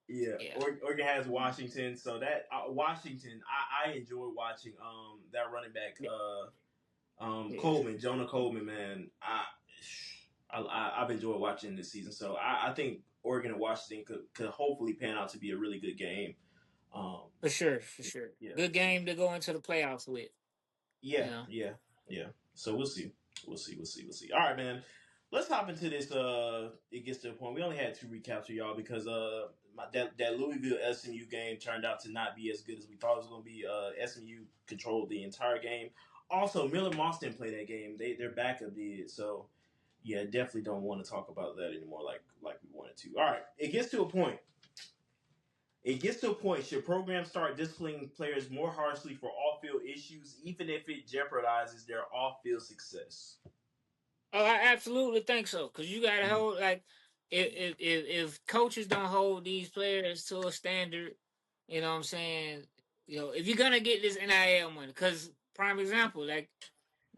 yeah. yeah, Oregon has Washington, so that Washington, I enjoy watching that running back yeah, yeah, Coleman, Jonah Coleman, man. I've enjoyed watching this season, so I think Oregon and Washington could hopefully pan out to be a really good game. Um, for sure, for sure. yeah, Good we'll see. game to go into the playoffs with. You Yeah, know, yeah, yeah. So we'll see. We'll see. All right, man. Let's hop into this. It gets to a point. We only had two recaps for y'all because that Louisville SMU game turned out to not be as good as we thought it was going to be. SMU controlled the entire game. Also, Miller Moss didn't play that game. Their backup did. So yeah, definitely don't want to talk about that anymore like we wanted to. All right, it gets to a point. It gets to a point. Should programs start disciplining players more harshly for off-field issues, even if it jeopardizes their off-field success? oh, I absolutely think so. Cause you gotta Mm-hmm. hold like if coaches don't hold these players to a standard, you know what I'm saying. You know, if you're gonna get this NIL money, cause prime example, like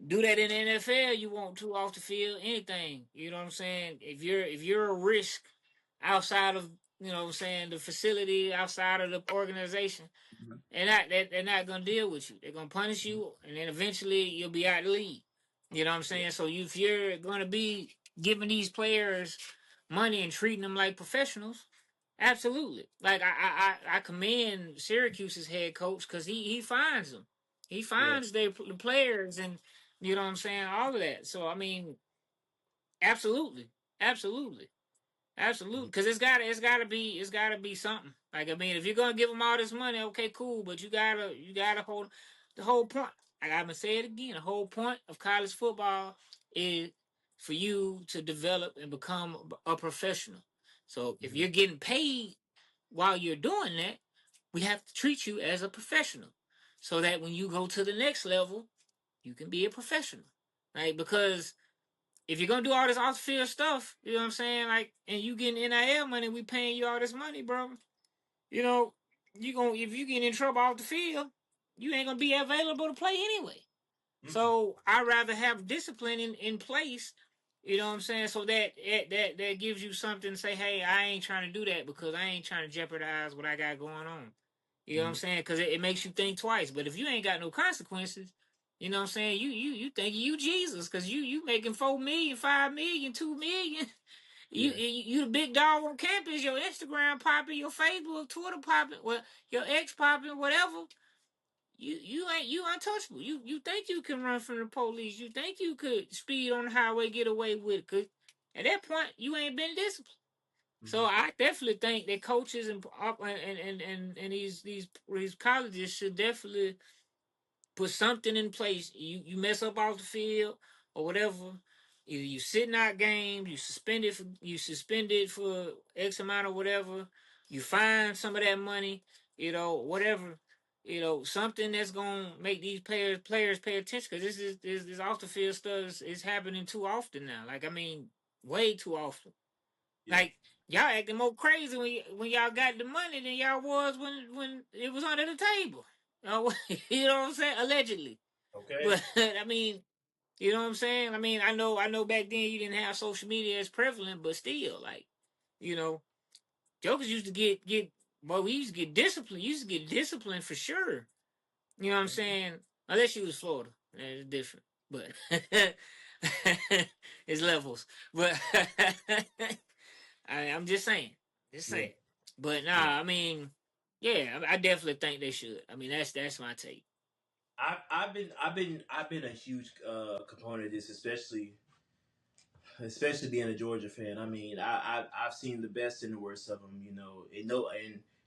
do that in the NFL, you want to off the field, anything. You know what I'm saying? If you're a risk outside of you know what I'm saying the facility, outside of the organization, they're not gonna deal with you. They're gonna punish Mm-hmm. you, and then eventually you'll be out of the league. You know what I'm Yeah. saying? So if you're gonna be giving these players money and treating them like professionals, absolutely. Like I commend Syracuse's head coach because he finds them. He Yeah. finds the players and you know what I'm saying, all of that. So I mean, absolutely, absolutely. Absolutely, because it's gotta be something. Like I mean, if you're gonna give them all this money, okay, cool, but you gotta hold the whole point. Like I'm gonna say it again, the whole point of college football is for you to develop and become a professional. So if Mm-hmm. you're getting paid while you're doing that, we have to treat you as a professional, so that when you go to the next level, you can be a professional, right? Because if you're gonna do all this off the field stuff, you know what I'm saying? Like, and you getting NIL money, we paying you all this money, bro. You know, you gonna if you get in trouble off the field, you ain't gonna be available to play anyway. Mm-hmm. So I'd rather have discipline in place. You know what I'm saying? So that gives you something to say, hey, I ain't trying to do that because I ain't trying to jeopardize what I got going on. You know what I'm Mm-hmm. saying? Because it makes you think twice. But if you ain't got no consequences, you know what I'm saying? You think you Jesus because you making 4 million, 5 million, 2 million. Yeah. You the big dog on campus. Your Instagram popping, your Facebook, Twitter popping, well, your ex popping, whatever. You ain't you untouchable. You think you can run from the police. You think you could speed on the highway, get away with it. Cause at that point, you ain't been disciplined. So Mm-hmm. I definitely think that coaches and these colleges should definitely put something in place. You mess up off the field or whatever. Either you sitting out games, you suspended for X amount or whatever. You find some of that money, you know, whatever. You know, something that's gonna make these players pay attention because this off the field stuff is happening too often now. Like I mean, way too often. Yeah. Like y'all acting more crazy when y'all got the money than y'all was when it was under the table. You know what I'm saying? Allegedly. Okay. But I mean, You know what I'm saying? I mean, I know back then you didn't have social media as prevalent, but still, like, you know, jokers used to get boy, we used to get disciplined. You used to get disciplined for sure. You know what I'm saying? Unless you was Florida, it's different. But it's levels. But I'm just saying, just Yeah, saying. But yeah. nah, I mean, yeah, I definitely think they should. I mean, that's my take. I've been a huge component of this, especially being a Georgia fan. I mean, I've seen the best and the worst of them. You know,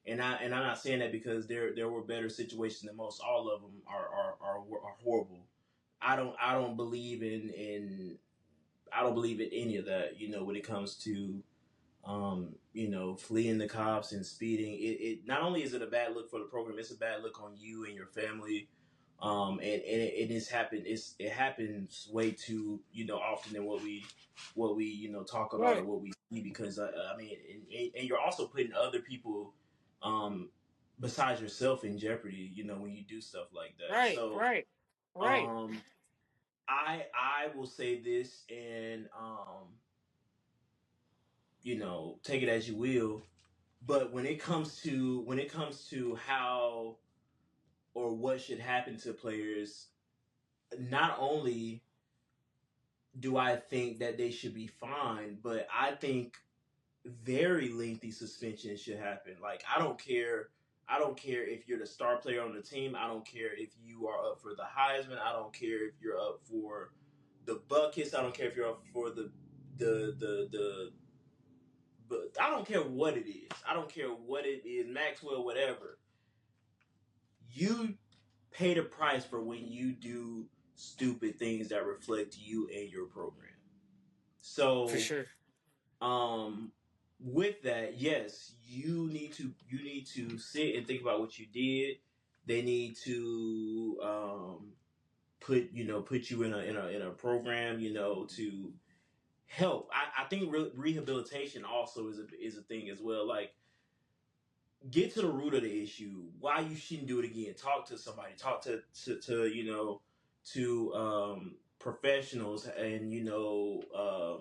and I'm not saying that because there were better situations than most. All of them are horrible. I don't believe in I don't believe in any of that. You know, when it comes to fleeing the cops and speeding, it not only is it a bad look for the program, it's a bad look on you and your family. It happens way too often than what we talk about or Right, what we see because I mean and you're also putting other people um besides yourself in jeopardy when you do stuff like that. right, So right, right, um I will say this and take it as you will. But when it comes to how or what should happen to players, not only do I think that they should be fined, but I think very lengthy suspension should happen. Like I don't care if you're the star player on the team. I don't care if you are up for the Heisman. I don't care if you're up for the buckets. I don't care if you're up for the but I don't care what it is. I don't care what it is, Maxwell, whatever. You pay the price for when you do stupid things that reflect you and your program. for So, sure. um, with that, yes, you need to sit and think about what you did. They need to put you in a program to help. I think rehabilitation also is a thing as well. Like get to the root of the issue. Why you shouldn't do it again. Talk to somebody. Talk to professionals and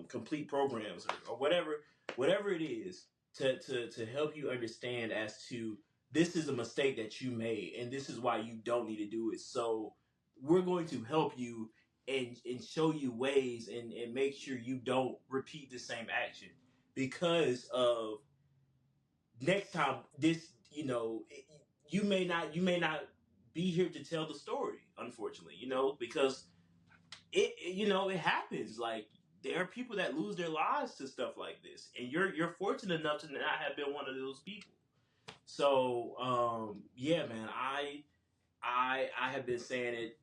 complete programs or whatever it is to help you understand as to this is a mistake that you made and this is why you don't need to do it. So we're going to help you and show you ways and make sure you don't repeat the same action because of next time you may not be here to tell the story, unfortunately, because it happens. Like there are people that lose their lives to stuff like this and you're fortunate enough to not have been one of those people. So yeah, man, I have been saying it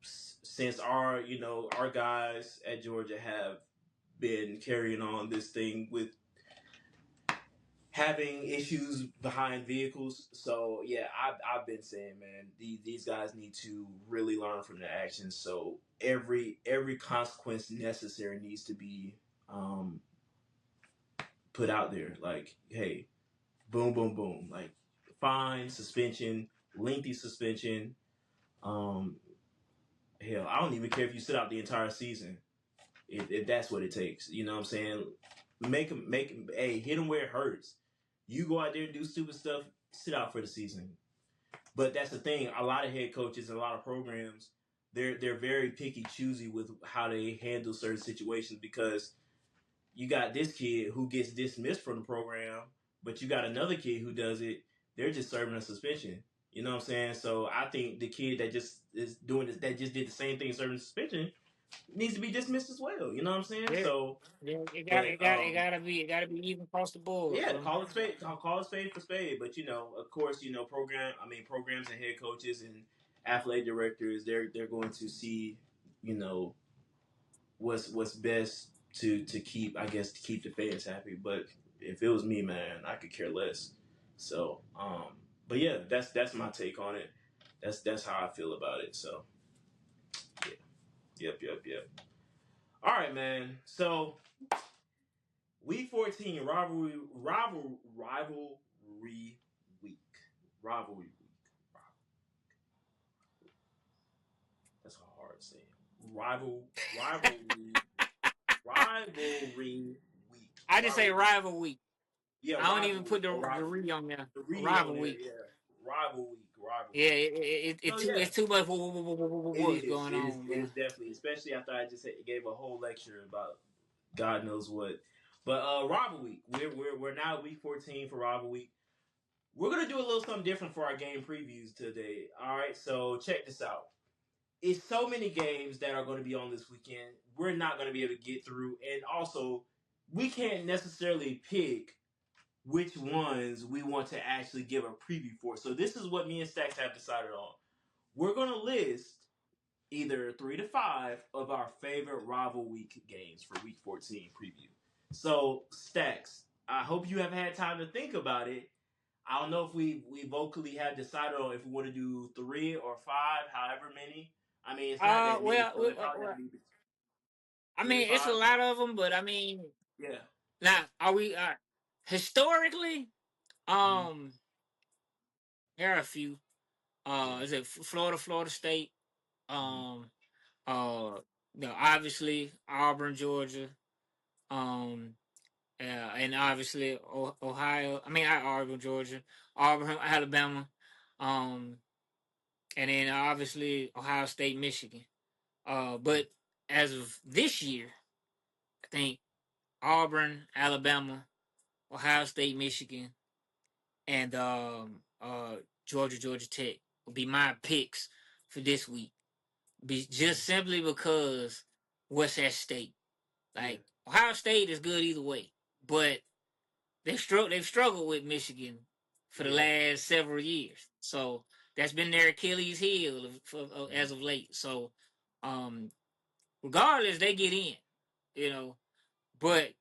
since our guys at Georgia have been carrying on this thing with having issues behind vehicles. So yeah, I've been saying, man, these guys need to really learn from their actions. So every consequence necessary needs to be um, put out there. Like, hey, boom, boom, boom. Like fine, suspension, lengthy suspension. Um, hell, I don't even care if you sit out the entire season if that's what it takes. You know what I'm saying? Hey, hit them where it hurts. You go out there and do stupid stuff, sit out for the season. But that's the thing. A lot of head coaches and a lot of programs, they're very picky, choosy with how they handle certain situations because you got this kid who gets dismissed from the program, but you got another kid who does it. They're just serving a suspension. You know what I'm saying? So I think the kid that just is doing this, that just did the same thing, serving suspension, needs to be dismissed as well. You know what I'm saying? Yeah, So, yeah. but It gotta be even across the board, yeah, bro. call it spade for spade. But of course, programs and head coaches and athletic directors, they're going to see, you know, what's best to keep, I guess, to keep the fans happy. But if it was me, man, I could care less. So, but yeah, that's my take on it. That's how I feel about it. So, yeah, yep. All right, man. So Week 14 rivalry week. Rivalry week. That's hard to say. rivalry week. I just say Rivalry week. rival week. Yeah, I don't even rivalry put or the rivalry. re on there. The re on Rival there, week. yeah. Rival week, rival Yeah, week. So it's yeah, too much it what's is. going It is. on, It is bro. definitely, especially after I just gave a whole lecture about God knows what. But rival week. We're now at week 14 for rival week. We're gonna do a little something different for our game previews today. All right, so check this out. It's so many games that are going to be on this weekend. We're not going to be able to get through, and also we can't necessarily pick which ones we want to actually give a preview for. So this is what me and Stacks have decided on. We're going to list either 3 to 5 of our favorite rival week games for week 14 preview. So Stacks, I hope you have had time to think about it. I don't know if we vocally have decided on if we want to do 3 or 5, however many. I mean, it's not that many, so it probably have to be I three to mean, it's a five. lot of them, but I mean, Yeah. now are we historically? Mm-hmm. Um, there are a few. Yeah. Is it Florida State? Mm-hmm. Um, obviously Auburn, Georgia. Um, and obviously Ohio. I mean, Auburn, Georgia, Auburn, Alabama. Um, and then obviously Ohio State, Michigan. But as of this year, I think Auburn, Alabama, Ohio State, Michigan, and Georgia Tech will be my picks for this week. Be Mm-hmm. just simply because what's at stake. Yeah. Like Ohio State is good either way, but they've struggled with Michigan for the Yeah. last several years. So that's been their Achilles heel Mm-hmm. as of late. So um, regardless, they get in, you know. But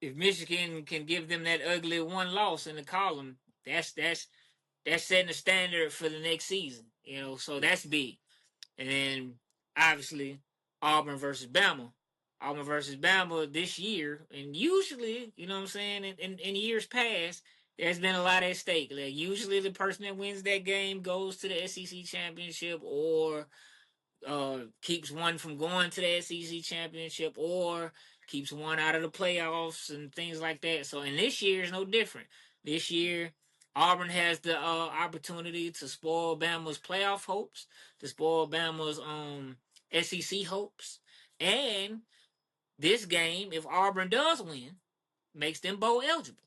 if Michigan can give them that ugly one loss in the column, that's setting the standard for the next season, you know. So Yeah. that's big. And then obviously Auburn versus Bama. Auburn versus Bama this year, and usually, you know what I'm saying, in years past, there's been a lot at stake. Like usually the person that wins that game goes to the SEC championship or keeps one from going to the SEC championship or keeps one out of the playoffs and things like that. So, and this year is no different. This year, Auburn has the opportunity to spoil Bama's playoff hopes, to spoil Bama's SEC hopes, and this game, if Auburn does win, makes them bowl eligible.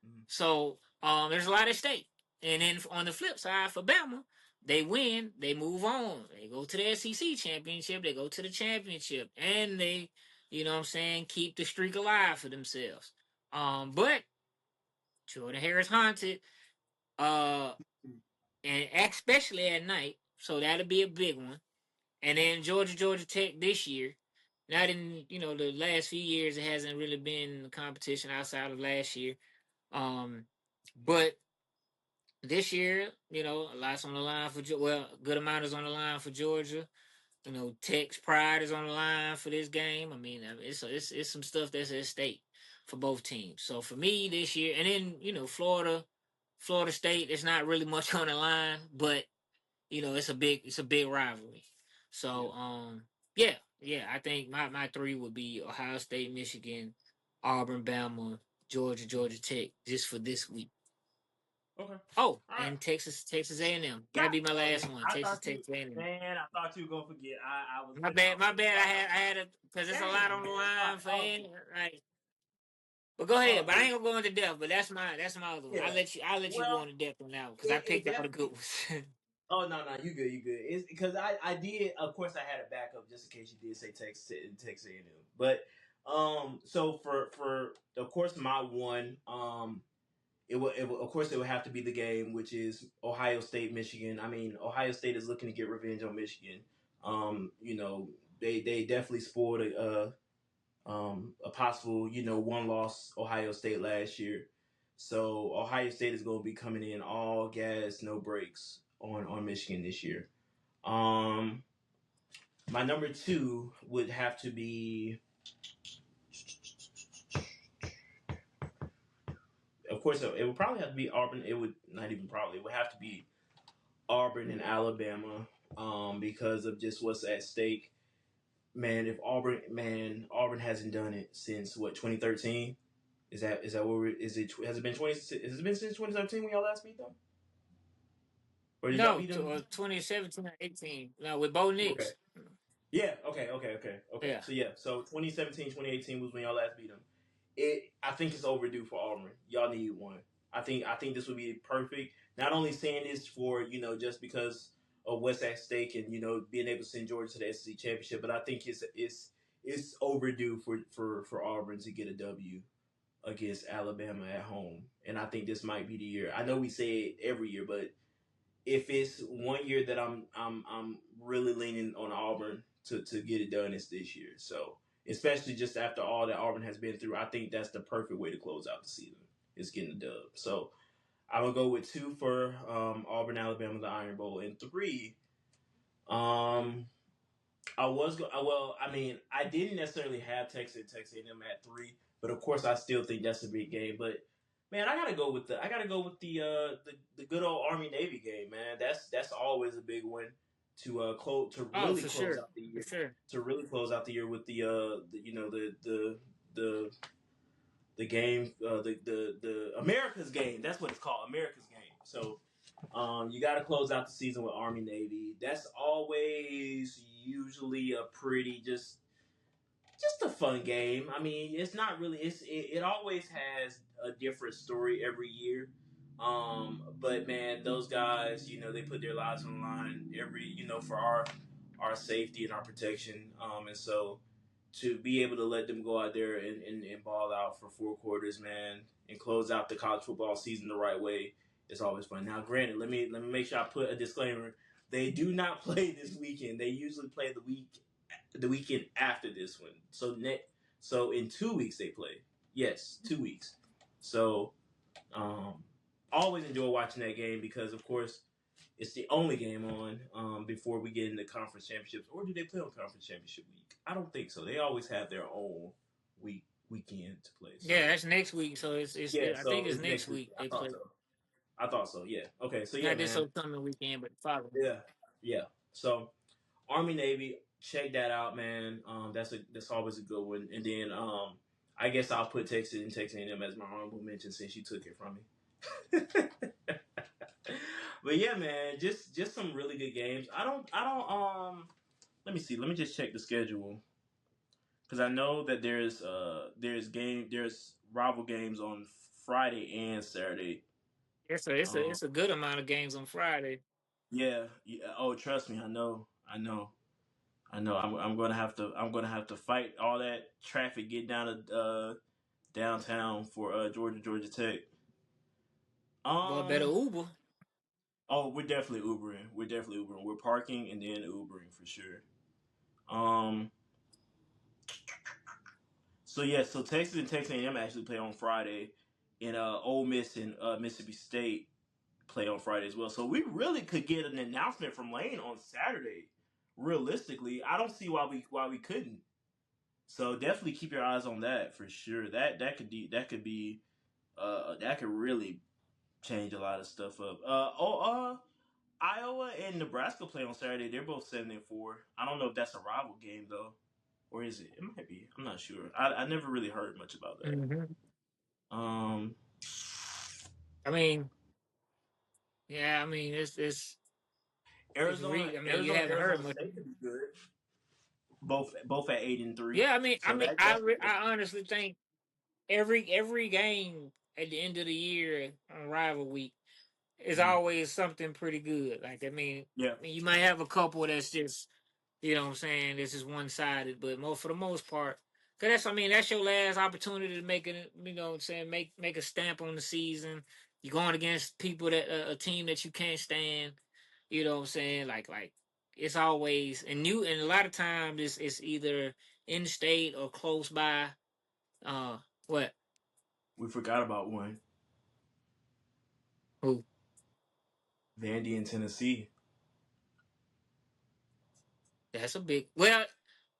Mm-hmm. So there's a lot at stake. And then on the flip side for Bama, they win, they move on. They go to the SEC championship, they go to the championship, and they, you know what I'm saying, keep the streak alive for themselves. But Jordan Harris haunted, uh, and especially at night, so that'll be a big one. And then Georgia Tech this year. Not in the last few years, it hasn't really been a competition outside of last year. But this year, a lot's on the line for well, a good amount is on the line for Georgia. Tech's pride is on the line for this game. I mean, it's some stuff that's at stake for both teams. So for me this year, and then Florida State, it's not really much on the line, but it's a big rivalry. So Yeah. yeah, I think my three would be Ohio State, Michigan, Auburn, Bama, Georgia Tech, just for this week. Okay. Oh, All right. and Texas A&M. That'd God, be my oh last man, one. Texas you, Texas A&M. man, I thought you were gonna forget. I was My putting, I bad, was my putting bad. I thought. had it because there's a lot Dang, on the man. line for Oh, A&M. Right. But go ahead. oh, But I ain't gonna go into depth. But that's my other one. yeah. I'll let you go Well, into depth on that because I it picked all the definitely. good ones. Oh no, you good, you good. It's because I did. Of course, I had a backup just in case you did say Texas A&M. But so for of course my one of course it would have to be the game which is Ohio State Michigan. I mean Ohio State is looking to get revenge on Michigan. They definitely spoiled a possible one loss Ohio State last year. So Ohio State is going to be coming in all gas, no brakes on Michigan this year. Um, my number two would have to be, of course, it would probably have to be Auburn. It would not even probably. It would have to be Auburn and Alabama because of just what's at stake. Man, if Auburn hasn't done it since what 2013. Is that what is it? Has it been 20? Has it been since 2013 when y'all last beat them, or did y'all No, beat them? 2017 or 18. No, with Bo Okay. Nix. Yeah. Okay. Yeah. So yeah. So 2017, 2018 was when y'all last beat them. I think it's overdue for Auburn. Y'all need one. I think this would be perfect. Not only saying this for just because of what's at stake and being able to send Georgia to the SEC championship, but I think it's overdue for Auburn to get a W against Alabama at home. And I think this might be the year. I know we say it every year, but if it's one year that I'm really leaning on Auburn to get it done, it's this year. So especially just after all that Auburn has been through, I think that's the perfect way to close out the season. Is getting the dub. So I'm gonna go with two for Auburn, Alabama, the Iron Bowl, and three. Um, well, I mean, I didn't necessarily have Texas A&M at three, but of course, I still think that's a big game. But man, I gotta go with the good old Army Navy game, man. That's always a big one to Oh, really for close sure. out the For year. sure. To really close out the year with the the game the America's game. That's what it's called, America's game. So you got to close out the season with Army Navy. That's always usually a pretty just a fun game. I mean, it's not really. It always has a different story every year. But man, those guys, they put their lives on the line for our safety and our protection. And so to be able to let them go out there and ball out for 4 quarters, man, and close out the college football season the right way is always fun. Now, granted, let me make sure I put a disclaimer. They do not play this weekend. They usually play the weekend after this one. So in 2 weeks they play. Yes, 2 weeks. So um, always enjoy watching that game because of course it's the only game on before we get into conference championships. Or do they play on conference championship week? I don't think so. They always have their own weekend to play. Yeah, So that's next week. So yeah, I think so it's it's next next week. week I they thought play. so. I thought so. Yeah. Okay. So yeah, Not this man. upcoming weekend, but the following. Yeah. Yeah. So Army Navy, check that out, man. That's always a good one. And then I guess I'll put Texas and Texas A&M as my honorable mention since you took it from me. But yeah, man, just some really good games. I don't let me see. Let me just check the schedule because I know that there's rival games on Friday and Saturday. Um, It's a good amount of games on Friday. yeah. Oh, trust me, I know. I'm gonna have to fight all that traffic, get down to downtown for Georgia Tech. Boy, better Um. Uber. Oh, we're definitely Ubering. We're definitely Ubering. We're parking and then Ubering for sure. Um. So yeah. So Texas and Texas A&M actually play on Friday, and Ole Miss and Mississippi State play on Friday as well. So we really could get an announcement from Lane on Saturday. Realistically, I don't see why we couldn't. So definitely keep your eyes on that for sure. That could really change a lot of stuff up. Iowa and Nebraska play on Saturday. They're both 7-4. I don't know if that's a rival game though, or is it? It might be. I'm not sure. I never really heard much about that. Hmm. Um, I mean, yeah, I mean I mean, you haven't heard Arizona much. State could be good. Both at 8-3. Yeah, So that's I honestly think every game at the end of the year on rival week is mhm. always something pretty good. Like Yeah. you might have a couple that's just what I'm saying, this is one sided, but for the most part, cause that's your last opportunity to make it. What I'm saying, make a stamp on the season. You're going against people that a team that you can't stand. You know what I'm saying? Like it's always and a lot of times it's either in state or close by. What? We forgot about one. Who? Vandy in Tennessee. That's a big. Well,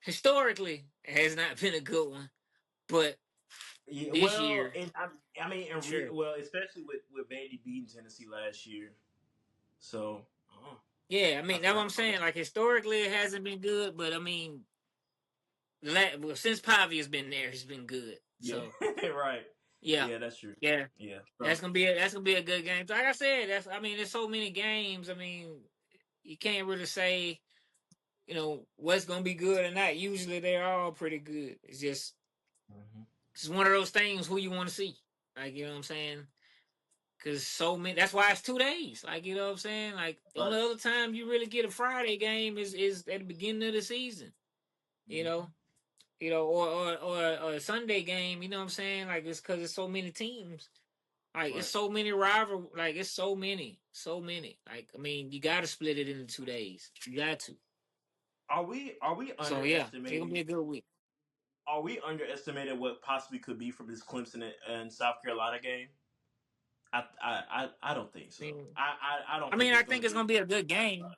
historically, it has not been a good one, but Yeah, this well, year, and I mean, sure. well, especially with Vandy beating Tennessee last year. So, Yeah, I I mean that's what forgot I'm about saying. that. Like historically, it hasn't been good, but I mean, Well, since Pavia's been there, he's been good. Yeah, So right. yeah, Yeah, that's true. yeah, Yeah. that's So, gonna be a good game. Like I said, there's so many games. I mean, you can't really say what's gonna be good or not. Usually they're all pretty good. mhm. It's one of those things who you want to see. Like you know what I'm saying? Because so many. That's why it's 2 days. Like you know what I'm saying? Like the only But other time you really get a Friday game is at the beginning of the season. You know. mhm. Or a Sunday game. You know what I'm saying? Like it's because it's so many teams. Like it's Right. so many rival. Like it's so many. Like I mean, you got to split it into 2 days. You got to. Are we So yeah, it's gonna be underestimating? a good week. Are we underestimating what possibly could be from this Clemson and South Carolina game? I don't think I so. mean, I don't I think mean, it's I going think to it's be gonna be a good game.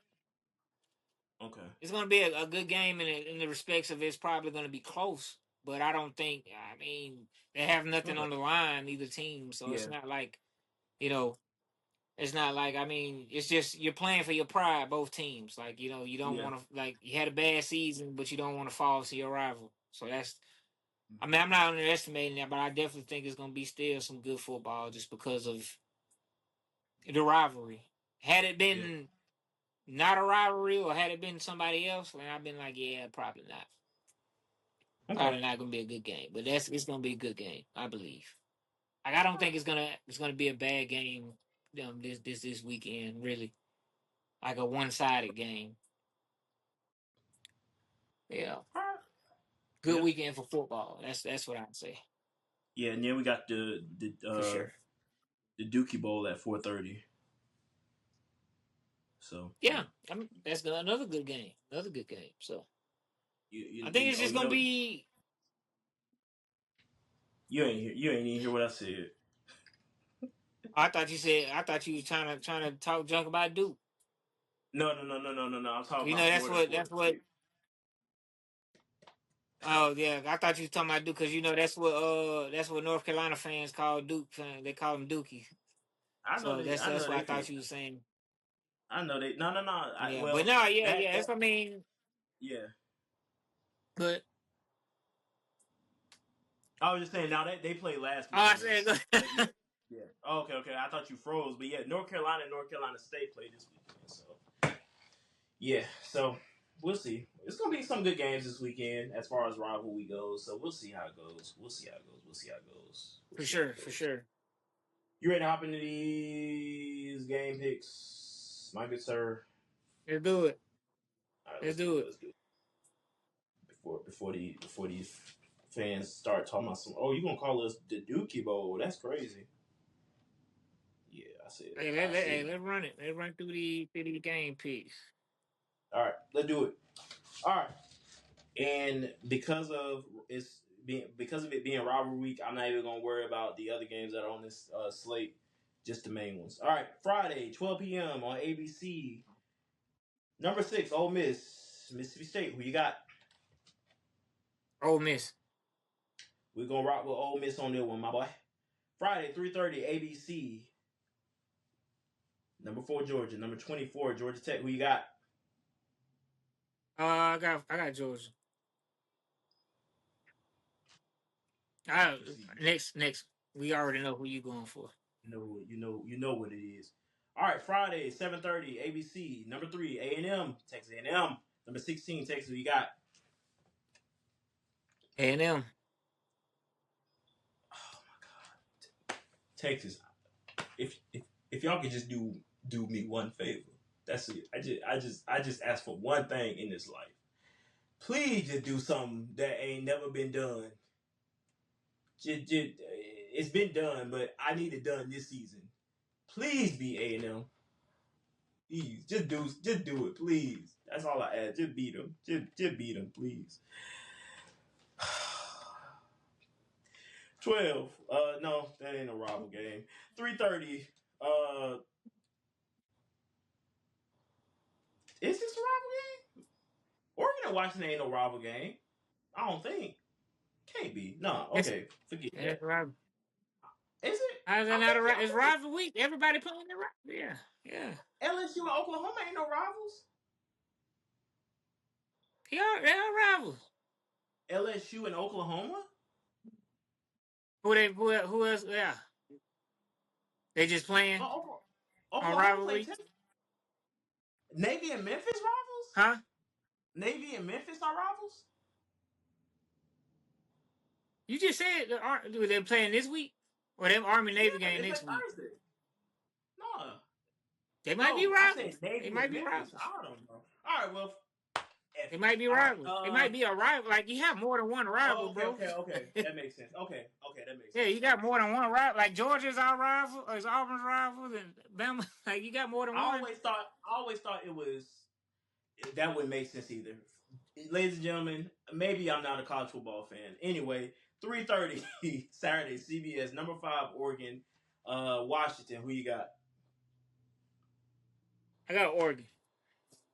okay. It's gonna be a good game in the respects of it's probably gonna be close. But I don't think. I mean, they have nothing Okay. on the line either team, so it's Yeah. not like you know. It's not like it's just you're playing for your pride, both teams. Like you don't Yeah. want to like you had a bad season, but you don't want to fall to your rival. So that's. I Mhm. mean, I'm not underestimating that, but I definitely think it's gonna be still some good football just because of the rivalry. Had it Yeah. been not a rivalry, or had it been somebody else, then I've been like, yeah, probably not. Okay. Probably not gonna be a good game, but it's gonna be a good game, I believe. Like I don't think it's gonna be a bad game. This weekend really like a one sided game. Yeah, All right. good Yeah. weekend for football. That's what I'd say Yeah. And then we got the for sure. the Dookie Bowl at 4:30. So Yeah, yeah. I mean that's another good game. Another good game. So I think And it's oh, just gonna be. you ain't even hear what I said. I thought you was trying to talk junk about Duke. No. I'm talking You know about that's Florida, what Florida that's what. State. Oh yeah, I thought you was talking about Duke because that's what North Carolina fans call Duke. They call him Dookie. So that's I that's know what I they thought feel. you was saying. I know they. No. Yeah, but Well, no, yeah, that yeah. That's that what I mean. yeah. But I was just saying. Now they played last I weekend, said, but yeah, yeah. Oh, okay. I thought you froze, but yeah, North Carolina State played this weekend. So yeah, so we'll see. It's gonna be some good games this weekend as far as rivalry goes. So we'll see how it goes. We'll see how it goes. We'll see how it goes. We'll for see how sure, it for goes. sure. You ready to hop into these game picks, my good sir? Let's do it. All right, Let's let's do do it. it Let's do it. Before these fans start talking about some. Oh, you gonna call us the Dookie Bowl? That's crazy. Yeah, I said it. Hey, I said hey, it. let's run it. Let's run through the game picks. All right, let's do it. All right, and because of it being rivalry week, I'm not even gonna worry about the other games that are on this slate, just the main ones. All right, Friday, 12 p.m. on ABC. Number 6, Ole Miss, Mississippi State. Who you got? Ole Miss. We're gonna rock with Ole Miss on that one, my boy. Friday, 3:30, ABC. Number 4, Georgia. Number 24, Georgia Tech. Who you got? I got Georgia. Let's see. Next. We already know who you going for. You know what it is. All right, Friday, 7:30, ABC. Number 3, A&M, Texas A&M. Number 16, Texas. Who you got? A&M. Oh my God, Texas. If y'all could just do me one favor, that's it. I just ask for one thing in this life. Please just do something that ain't never been done. It's been done, but I need it done this season. Please be A&M. Please, just do it, please. That's all I ask. Just beat them. Just beat them, please. 12. No, that ain't a rival game. 3:30. Uh, is this a rival game? Oregon and Washington ain't no rival game. I don't think. Can't be. No. Yes, Okay. Forget that's that. rival. Is it? How's that I not a think rival? I It's think rival week. Everybody playing the rival. Yeah, yeah. LSU and Oklahoma ain't no rivals. They are rivals. LSU and Oklahoma. Who else? Yeah, they just playing Oh, on Oklahoma played rivalry, Tennessee. Navy and Memphis rivals. huh? Navy and Memphis are rivals. You just said they're playing this week, or them Army Navy Yeah, game they play next week. Thursday. No, They might be no, I rivals. said They Navy might and be Memphis. rivals. I don't know. All right, well, They F it. might be All right. rivals. It might be a rival. Like you have more than one rival, Okay, bro. okay. That makes sense. Okay, that makes Yeah, sense. you got more than one rival. Like Georgia's our rival, or is Auburn's rival, and Bama. Like you got more than one. I always thought it was that wouldn't make sense either. Ladies and gentlemen, maybe I'm not a college football fan. Anyway, 3:30 Saturday, CBS, number 5, Oregon, Washington. Who you got? I got Oregon.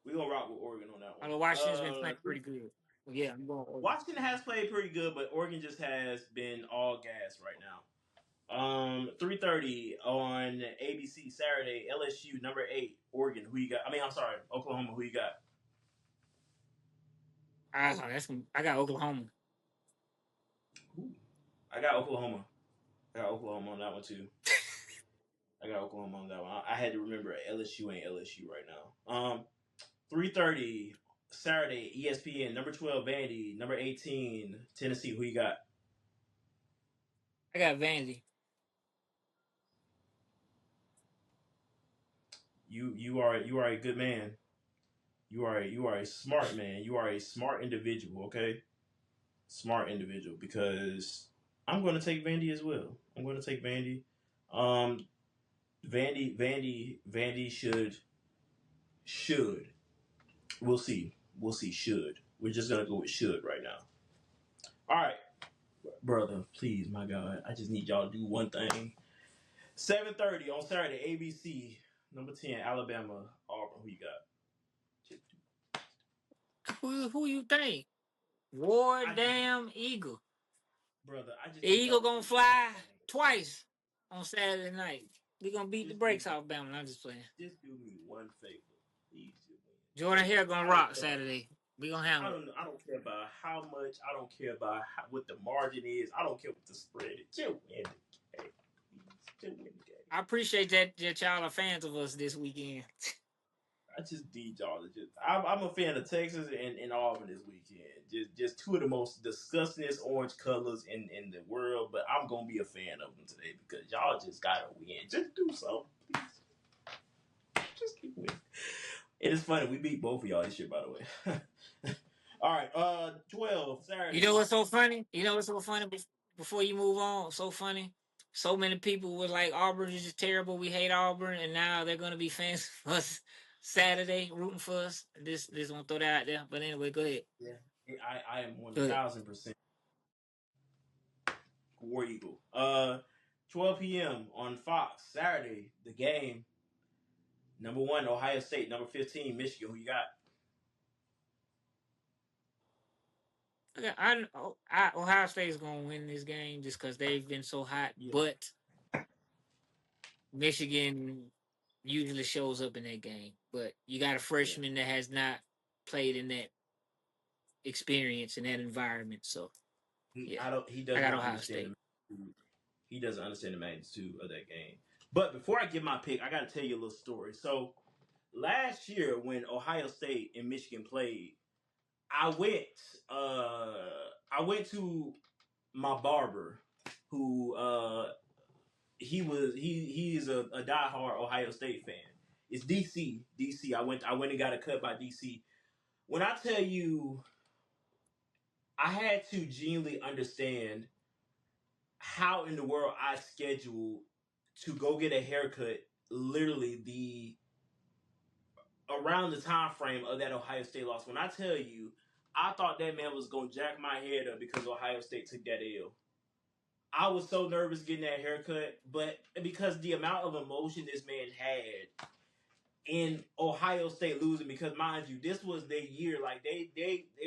We gonna rock with Oregon on that one. Although Washington's been playing pretty good. But yeah, I'm going Oregon. Washington has played pretty good, but Oregon just has been all gas right now. 3:30 on ABC Saturday, LSU number 8, Oregon. Who you got? I mean, I'm sorry, Oklahoma. Who you got? I got Oklahoma. Ooh. I got Oklahoma. I got Oklahoma on that one too. I got Oklahoma on that one. I had to remember LSU ain't LSU right now. 3:30 Saturday, ESPN number 12, Vandy number 18, Tennessee. Who you got? I got Vandy. You are a good man. You are a smart man. You are a smart individual. Okay, smart individual because I'm going to take Vandy as well. I'm going to take Vandy. Um, Vandy should. We'll see. We'll see. Should. We're just gonna go with should right now. All right, brother. Please, my God, I just need y'all to do one thing. 7:30 on Saturday, ABC. Number 10, Alabama, Auburn. Who you got? Who you think? War I just, damn Eagle. brother, I just The need Eagle y'all to gonna do one fly thing. twice on Saturday night. We gonna beat the Just do brakes off Bama. I'm just playing. just do me one favor. Please do me. Jordan Hare gonna I don't rock care about Saturday. We gonna handle it. I don't care about how much. I don't care about what the margin is. I don't care what the spread is. Just win the game. Please, just win the game. I appreciate that y'all are fans of us this weekend. I just need y'all to just. I'm a fan of Texas and Auburn this weekend. Just two of the most disgustingest orange colors in the world. But I'm gonna be a fan of them today because y'all just gotta win. Just do something, please. Just keep winning. It is funny. We beat both of y'all this year, by the way. All right. 12 You know Saturday. what's so funny? You know what's so funny? Before you move on, so funny. So many people were like, Auburn is just terrible. We hate Auburn, and now they're gonna be fans of us Saturday, rooting for us. This won't throw that out there. But anyway, go ahead. Yeah. I am Go ahead. 1,000% War Eagle. 12 p.m. on Fox Saturday. The game. Number 1, Ohio State. Number 15, Michigan. Who you got? Okay, Ohio State is gonna win this game just because they've been so hot. Yeah. But Michigan usually shows up in that game. But you got a Yeah. freshman that has not played in that experience in that environment. So yeah, He I does got not Ohio understand State. he doesn't understand the magnitude of that game. But before I give my pick, I got to tell you a little story. So last year when Ohio State and Michigan played, I went to my barber who he's a diehard Ohio State fan. It's DC. I went and got a cut by DC. When I tell you I had to genuinely understand how in the world I scheduled to go get a haircut literally the around the time frame of that Ohio State loss. When I tell you, I thought that man was gonna jack my head up because Ohio State took that L. I was so nervous getting that haircut, but because the amount of emotion this man had in Ohio State losing, because mind you, this was their year. Like they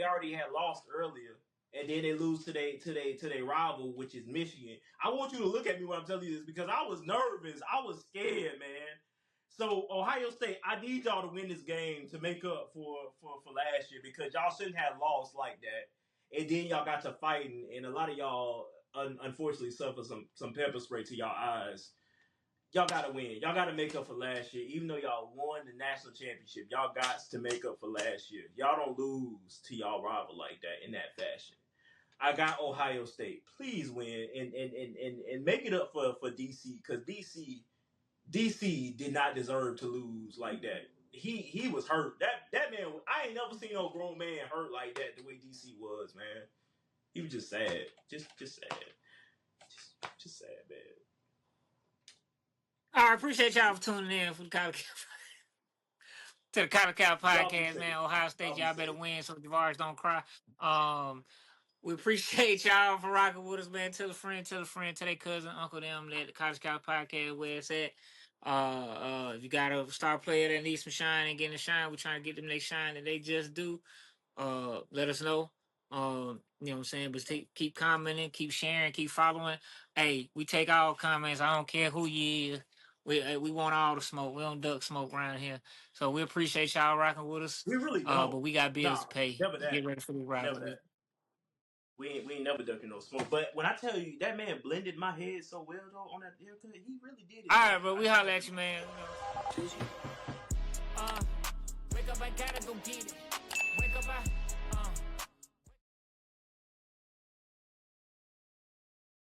already had lost earlier, and then they lose to their rival, which is Michigan. I want you to look at me when I'm telling you this because I was nervous. I was scared, man. So Ohio State, I need y'all to win this game to make up for last year because y'all shouldn't have lost like that. and then y'all got to fighting, and a lot of y'all unfortunately suffer some pepper spray to y'all eyes. Y'all gotta win. Y'all gotta make up for last year. Even though y'all won the national championship, y'all got to make up for last year. Y'all don't lose to y'all rival like that in that fashion. I got Ohio State. Please win and make it up for DC, because DC did not deserve to lose like that. He was hurt. That man, I ain't never seen no grown man hurt like that the way DC was, man. He was just sad. Just sad. Just sad, man. I appreciate y'all for tuning in for the College to the College Cow Y'all be podcast, man. safe. Ohio State, Y'all be y'all better safe. win so the Javars don't cry. We appreciate y'all for rocking with us, man. Tell a friend, tell their cousin, uncle, them, let the College Cow podcast where it's at. If you got a star player that needs some shine and getting a shine, we're trying to get them they shine that they just do. Let us know. You know what I'm saying? But keep commenting, keep sharing, keep following. Hey, we take all comments. I don't care who you is. We want all the smoke. We don't duck smoke around here. So we appreciate y'all rocking with us. We really But don't. we got bills to Nah, pay. never Get that. ready for the Never rivalry. that. We ain't never ducking no smoke. But when I tell you that man blended my head so well though on that haircut, he really did All it, man. right, bro. I We gotta holler give at him you, that. man. You know. Appreciate it. Wake up, I gotta go get it. Wake up, I